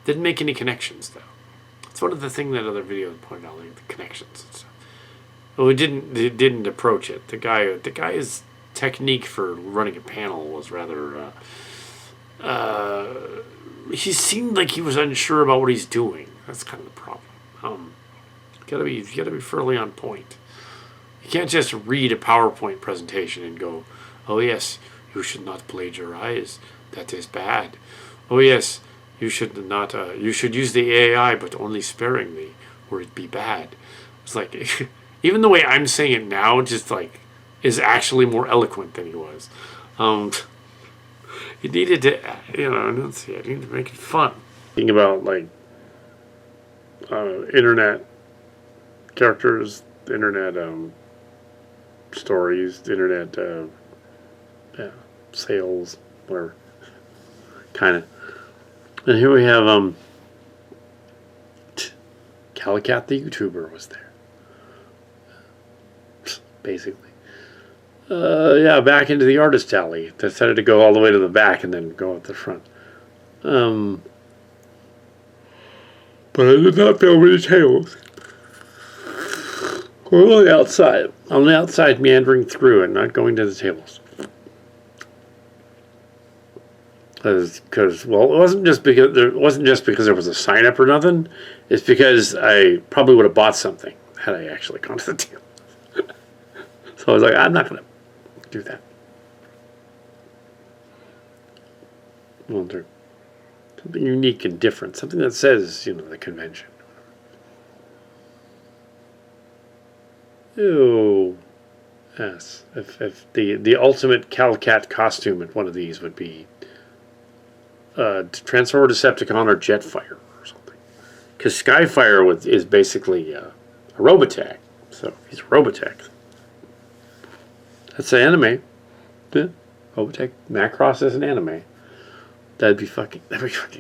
Didn't make any connections though. It's one of the things that other videos pointed out, like the connections and stuff. Well, it didn't approach it. The guy's technique for running a panel was rather. He seemed like he was unsure about what he's doing. That's kind of the problem. You gotta be fairly on point. You can't just read a PowerPoint presentation and go, "Oh yes, you should not plagiarize. That is bad. Oh yes, you should not. You should use the AI, but only sparingly, or it'd be bad." It's like, even the way I'm saying it now, just like, is actually more eloquent than he was. You needed to, enunciate. You need to make it fun. Thinking about like internet characters, internet stories, internet sales, whatever kind of. And here we have Calicat the YouTuber was there, basically. Yeah, back into the artist alley. Decided to go all the way to the back and then go up the front. But I did not film any tails. We're on the outside. On the outside, meandering through and not going to the tables. Because well, it wasn't just because there was a sign up or nothing. It's because I probably would have bought something had I actually gone to the table. So I was like, I'm not going to do that. Well, something unique and different, something that says, the convention. Ooh. Yes. If the ultimate Cat costume at one of these would be Transformer Decepticon or Jetfire or something. Because Skyfire is basically a Robotech. So he's a Robotech. That's an anime. Yeah. Robotech Macross is an anime. That'd be fucking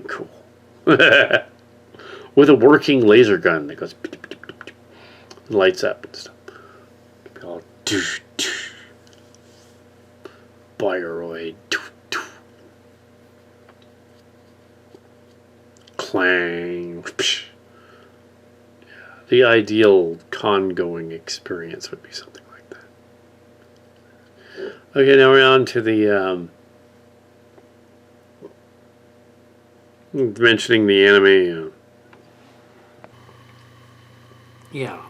cool. With a working laser gun that goes lights up and stuff. All Bioroid. Clang. Yeah, the ideal con-going experience would be something like that. Okay, now we're on to the mentioning the anime. Yeah.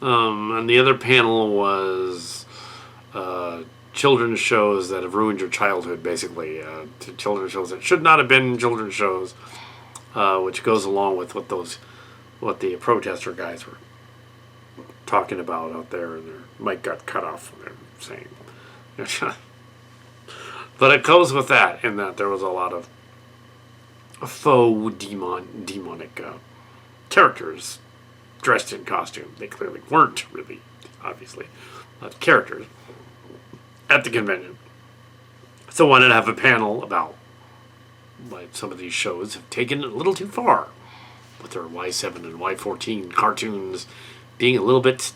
And the other panel was children's shows that have ruined your childhood, basically. Children's shows that should not have been children's shows, which goes along with what the protester guys were talking about out there, and their mic got cut off when they were saying. But it goes with that, in that there was a lot of faux demonic characters dressed in costume. They clearly weren't really, obviously, characters at the convention. So I wanted to have a panel about why some of these shows have taken it a little too far with their Y7 and Y14 cartoons being a little bit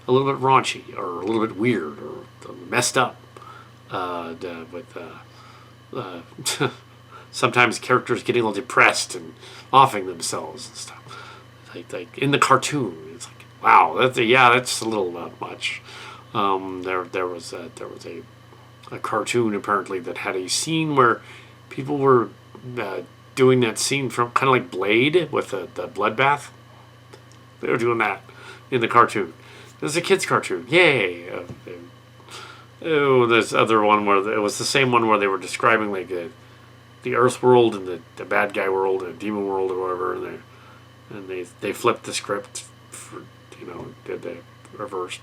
raunchy or a little bit weird or messed up. Sometimes characters getting a little depressed and offing themselves and stuff. Like in the cartoon, it's like, wow, that's a little much. There was a cartoon apparently that had a scene where people were doing that scene from kind of like Blade with the bloodbath. They were doing that in the cartoon. It was a kids' cartoon. Yay! There's other one where it was the same one where they were describing like the Earth world and the bad guy world and the demon world or whatever, and they flipped the script for, did they reversed.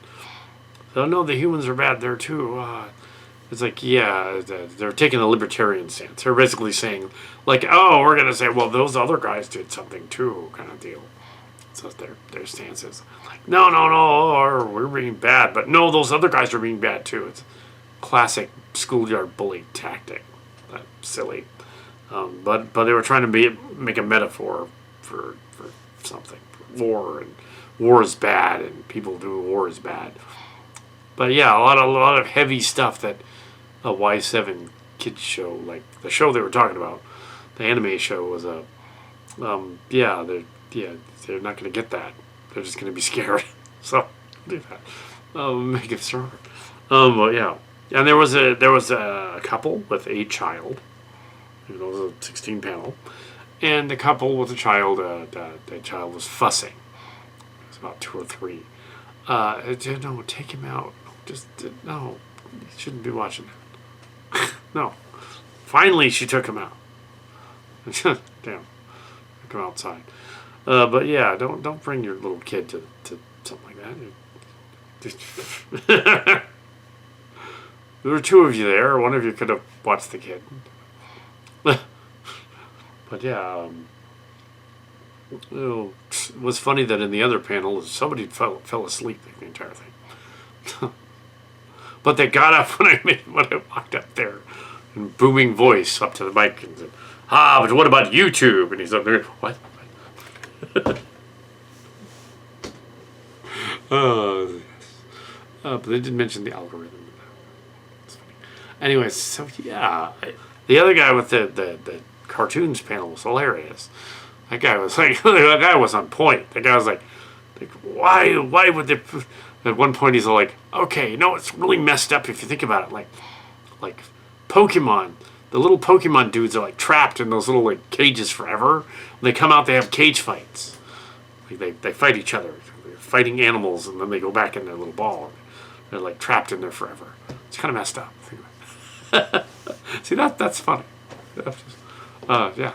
So no, the humans are bad there too. It's like, yeah, they're taking a libertarian stance. They're basically saying, like, oh, we're gonna say, well, those other guys did something too, kind of deal. So their stance is like, no, or we're being bad, but no, those other guys are being bad too. It's classic schoolyard bully tactic. Silly, but they were trying to make a metaphor for something. War, and war is bad, and people doing war is bad. But yeah, a lot of heavy stuff that a Y7 kids show, like the show they were talking about, the anime show, was they're not going to get that. They're just going to be scared. So do that. Make it stronger. Well, yeah, and there was a couple with a child. It was a 16 panel, and the couple with a child. The child was fussing. It was about 2 or 3. No, take him out. No, you shouldn't be watching that. No. Finally, she took him out. Damn, took him outside. But yeah, don't bring your little kid to something like that. There were 2 of you there. One of you could have watched the kid. But yeah, it was funny that in the other panel, somebody fell asleep the entire thing. But they got up when I walked up there, and booming voice up to the mic and said, but what about YouTube? And he's up there, what? Yes. But they didn't mention the algorithm. Anyways, so yeah, the other guy with the cartoons panel was hilarious. That guy was like, that guy was on point. That guy was like why would they? At one point, he's like, okay, it's really messed up if you think about it. Like Pokemon, the little Pokemon dudes are like trapped in those little like cages forever. When they come out, they have cage fights. Like they fight each other. They're fighting animals, and then they go back in their little ball. They're like trapped in there forever. It's kind of messed up. See, that's funny. Yeah. Yeah,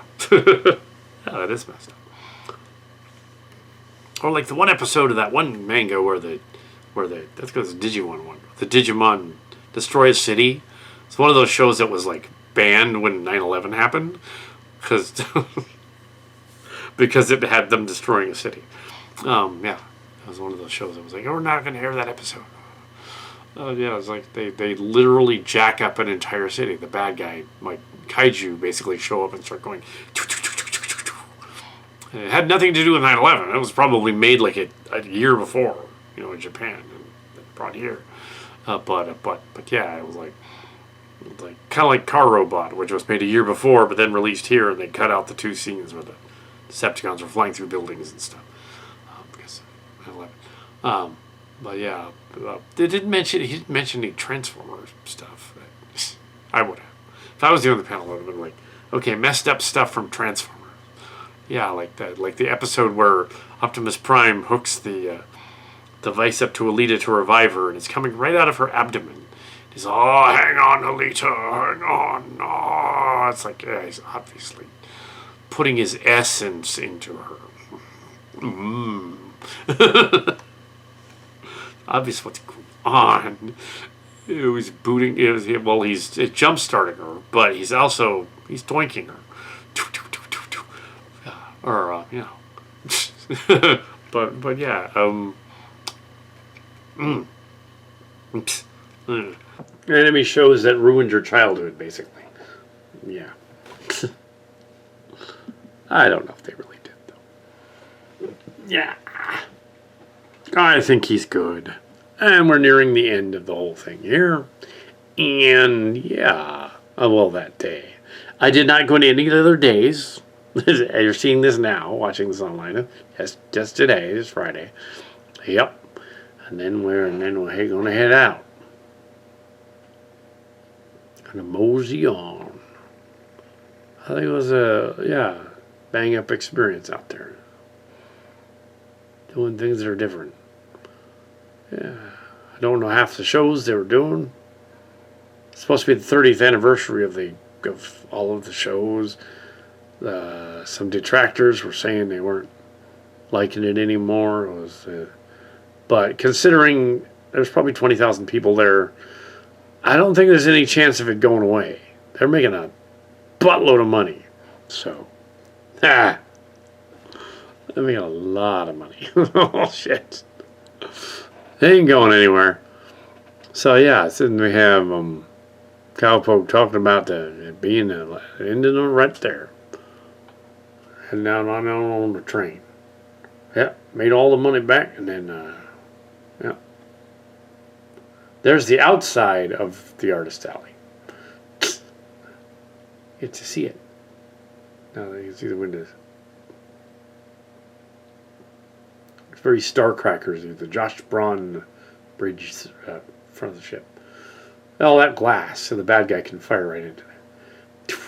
that is messed up. Or like the one episode of that one manga where the where that's because the Digimon one. The Digimon destroy a city. It's one of those shows that was like banned when 9/11 happened because because it had them destroying a city. Yeah, it was one of those shows that was like, oh, we're not going to air that episode. Yeah, it's like they literally jack up an entire city. The bad guy, like kaiju, basically show up and start going. And it had nothing to do with 9/11. It was probably made like a year before, in Japan and brought here. But yeah, it was like kind of like Car Robot, which was made a year before, but then released here, and they cut out the 2 scenes where the Decepticons were flying through buildings and stuff. Because 9/11. But yeah, he didn't mention any Transformers stuff. I would have. If I was doing the panel, I would have been like, okay, messed up stuff from Transformers. Yeah, like that, like the episode where Optimus Prime hooks the device up to Alita to revive her, and it's coming right out of her abdomen. He's, oh, hang on, Alita, hang on. Oh. It's like, yeah, he's obviously putting his essence into her. Obvious what's going on. It was booting. He's jump starting her, but he's doinking her. Or but yeah. Enemy shows that ruined your childhood, basically. Yeah. I don't know if they really did, though. Yeah. I think he's good. And we're nearing the end of the whole thing here. And, yeah. Well, that day. I did not go to any other days. You're seeing this now, watching this online. Yes, just today. It's Friday. Yep. And then we're going to head out. Gonna mosey on. I think it was a bang up experience out there. Doing things that are different. Yeah. I don't know half the shows they were doing. It's supposed to be the 30th anniversary of all of the shows. Some detractors were saying they weren't liking it anymore. It was, but considering there's probably 20,000 people there, I don't think there's any chance of it going away. They're making a buttload of money. So, they're making a lot of money. Oh, shit. They ain't going anywhere. So, yeah, then we have Cowpoke talking about it being ending right there. Heading down on the train. Yeah, made all the money back, and then, yeah. There's the outside of the artist alley. Get to see it. Now you can see the windows. It's very Star Crackers. The Josh Braun bridge front of the ship. All that glass, so the bad guy can fire right into it.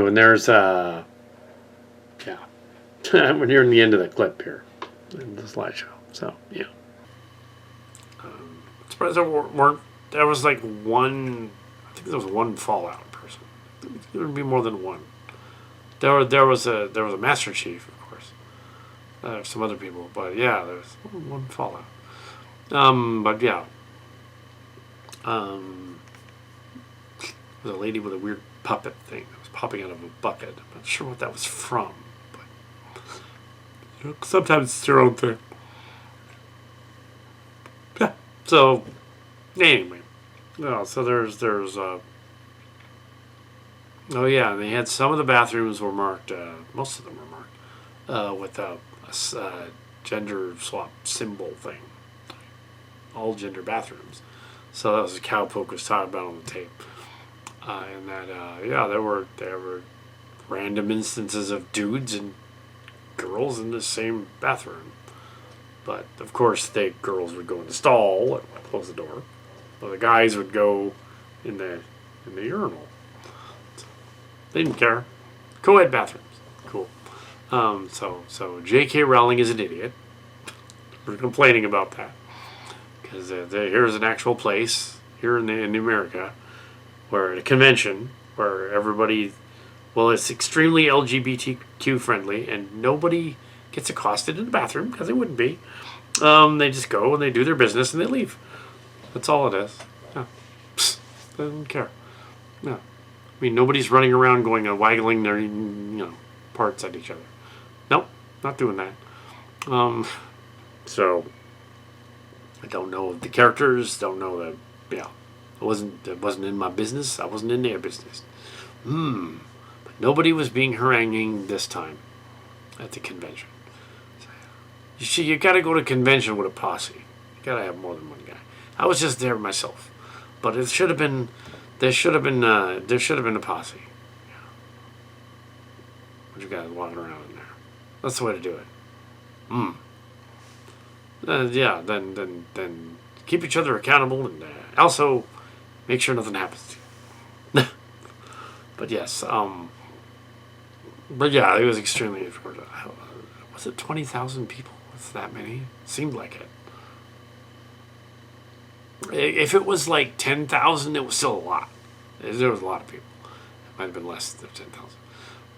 And there's yeah. We're nearing the end of the clip here in the slideshow. So yeah. Surprised there was like one. I think there was one Fallout person. There would be more than one. There was a Master Chief, of course. Some other people, but yeah, there's one Fallout. But yeah. There's a lady with a weird puppet thing that was popping out of a bucket. I'm not sure what that was from, but sometimes it's your own thing. Yeah. So, anyway, so there's oh yeah, and they had some of the bathrooms were marked, most of them were marked, with a gender swap symbol thing, all gender bathrooms. So that was what Cowpoke was talking about on the tape, and that yeah, there were random instances of dudes and girls in the same bathroom. But, of course, the girls would go in the stall and close the door. Well, the guys would go in the urinal. So they didn't care. Co-ed bathrooms. Cool. So J.K. Rowling is an idiot. We're complaining about that. Because here's an actual place here in America where a convention where everybody, well, it's extremely LGBTQ friendly and nobody gets accosted in the bathroom, because it wouldn't be. They just go and they do their business and they leave. That's all it is. Yeah. Psst, they don't care. Yeah. I mean, nobody's running around going and waggling their, parts at each other. Nope, not doing that. So I don't know the characters. Don't know the. Yeah, it wasn't in my business. I wasn't in their business. But nobody was being haranguing this time at the convention. You see, you got to go to convention with a posse. You got to have more than one guy. I was just there myself, but it should have been. There should have been a posse. Yeah. You guys walking around in there. That's the way to do it. Yeah. Then keep each other accountable, and also make sure nothing happens to you. But yes. But yeah, it was extremely. Was it 20,000 people? Was that many? Seemed like it. If it was like 10,000, it was still a lot. There was a lot of people. It might have been less than 10,000,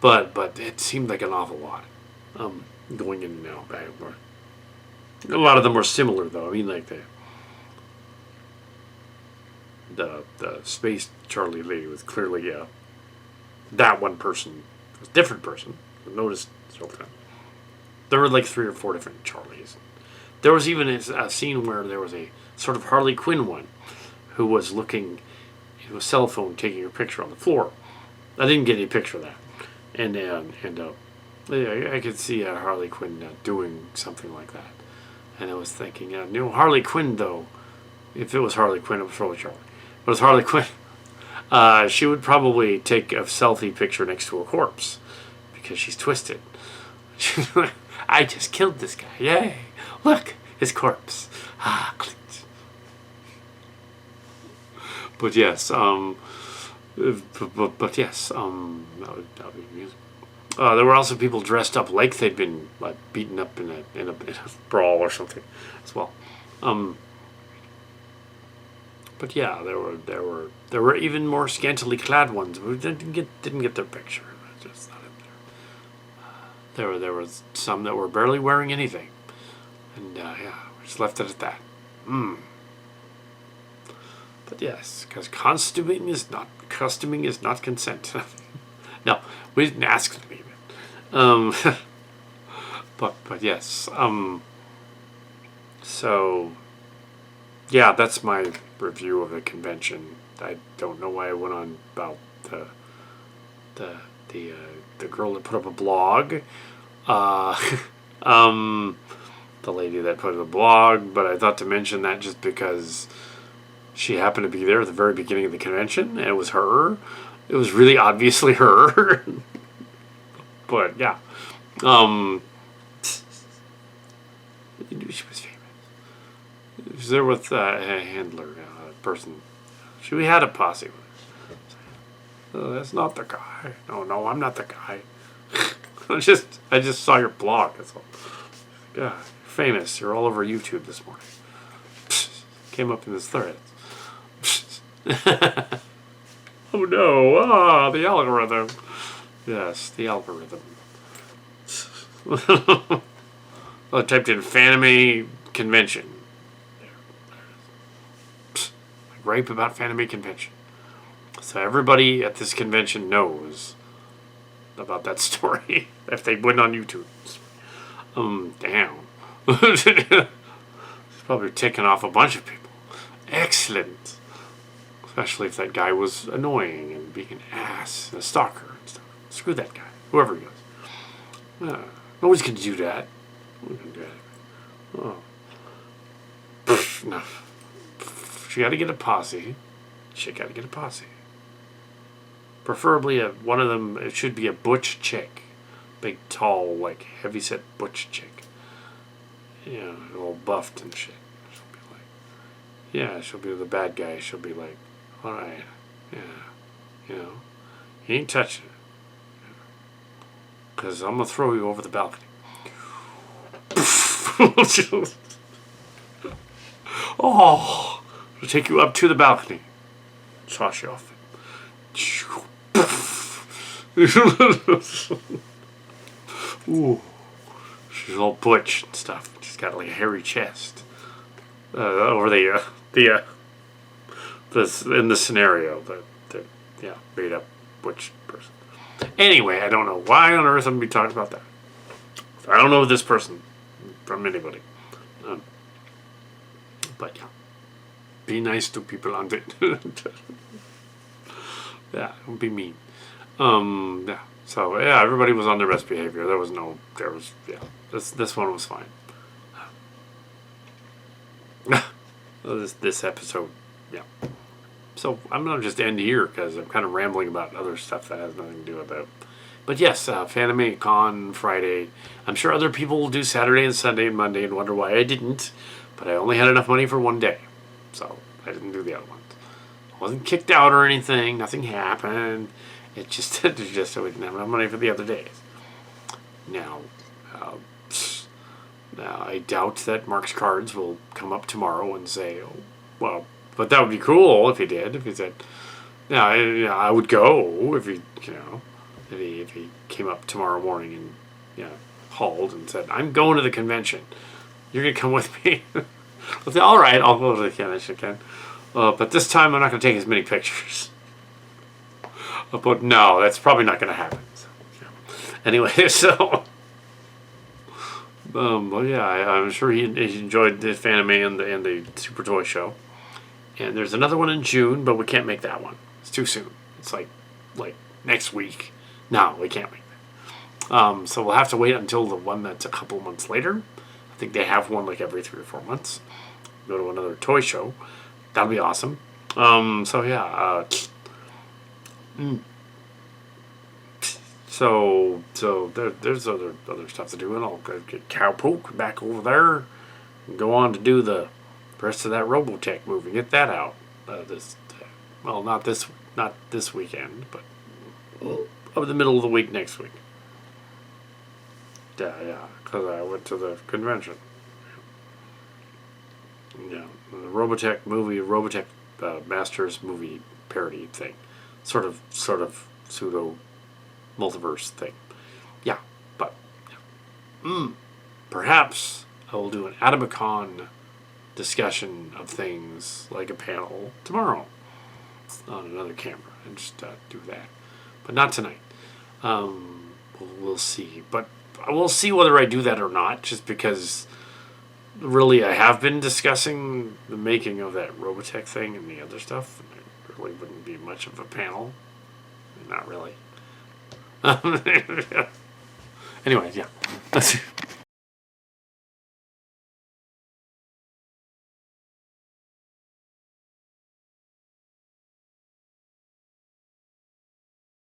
but it seemed like an awful lot. Going in and out, back and forth. A lot of them were similar, though. I mean, like the space Charlie lady was clearly that one person. It was a different person. I noticed several times. There were like 3 or 4 different Charlies. There was even a scene where there was a sort of Harley Quinn one who was looking into a cell phone taking her picture on the floor. I didn't get any picture of that. And I could see Harley Quinn doing something like that. And I was thinking, Harley Quinn, though, if it was Harley Quinn, it was probably Charlie. But it's Harley Quinn. She would probably take a selfie picture next to a corpse because she's twisted. I just killed this guy. Yay. Look, his corpse. Clint. But yes, but yes, that would be amusing. There were also people dressed up like they'd been beaten up in a brawl or something as well. But yeah, there were even more scantily clad ones who didn't get their picture. Just not in there. There was some that were barely wearing anything, and we just left it at that. But yes, because costuming is not consent. No, we didn't ask them even. But yes. So yeah, that's my review of the convention. I don't know why I went on about the girl that put up a blog. The lady that put up a blog, but I thought to mention that just because she happened to be there at the very beginning of the convention, and it was her. It was really obviously her. But yeah, I knew she was famous. She was there with a handler, a person. We had a posse with her. Oh, that's not the guy. No, I'm not the guy. I just saw your blog. That's all. Yeah, you're famous. You're all over YouTube this morning. Came up in this thread. Oh no! The algorithm. Yes, the algorithm. I typed in Fanime Convention. Gripe about Fanime Convention. So everybody at this convention knows about that story if they went on YouTube. Damn. It's probably taken off a bunch of people. Excellent. Especially if that guy was annoying and being an ass, and a stalker and stuff. Screw that guy, whoever he was. Nobody's gonna do that. Nobody's gonna do that. Oh. No. She got to get a posse. Preferably one of them. It should be a butch chick, big, tall, like heavy-set butch chick. All buffed and shit. She'll be the bad guy. She'll be like, all right, you ain't touching it, because I'm gonna throw you over the balcony. Oh, I'll take you up to the balcony, toss you off. Ooh, She's all butch and stuff. She's got like a hairy chest. Or this in the scenario that made up butch person. Anyway, I don't know why on earth I'm gonna be talking about that. I don't know this person from anybody. But yeah, be nice to people on it. Yeah, don't be mean. Yeah. So yeah, everybody was on their best behavior. This one was fine. This episode, yeah. So I'm gonna just end here because I'm kind of rambling about other stuff that has nothing to do with that. But yes, Fanime Con Friday. I'm sure other people will do Saturday and Sunday and Monday and wonder why I didn't. But I only had enough money for one day, so I didn't do the other ones. I wasn't kicked out or anything. Nothing happened. It just I didn't have enough money for the other days. Now, I doubt that Mark's Cards will come up tomorrow and say, "Oh, well," but that would be cool if he did. If he said, "Yeah, I would go," if he came up tomorrow morning and called and said, "I'm going to the convention. You're gonna come with me." I'll say, "All right, I'll go to the convention again, but this time I'm not gonna take as many pictures." But no, that's probably not gonna happen. So, yeah. Anyway, so. Well, yeah, I'm sure he enjoyed the Fanime and the Super Toy Show. And there's another one in June, but we can't make that one. It's too soon. It's like next week. No, we can't make that. So we'll have to wait until the one that's a couple months later. I think they have one like every 3 or 4 months. Go to another toy show. That'll be awesome. So yeah. So there's other stuff to do, and I'll go get Cowpoke back over there, and go on to do the rest of that Robotech movie. Get that out not this weekend, but over the middle of the week next week. Yeah, because I went to the convention. Yeah, the Robotech movie, Masters movie parody thing, sort of pseudo multiverse thing. Yeah, but perhaps I will do an FanimeCon discussion of things like a panel tomorrow on another camera and just do that, but not tonight. We'll see, but we'll see whether I do that or not. Just because, really, I have been discussing the making of that Robotech thing and the other stuff. And it really wouldn't be much of a panel. Not really. Anyways, yeah.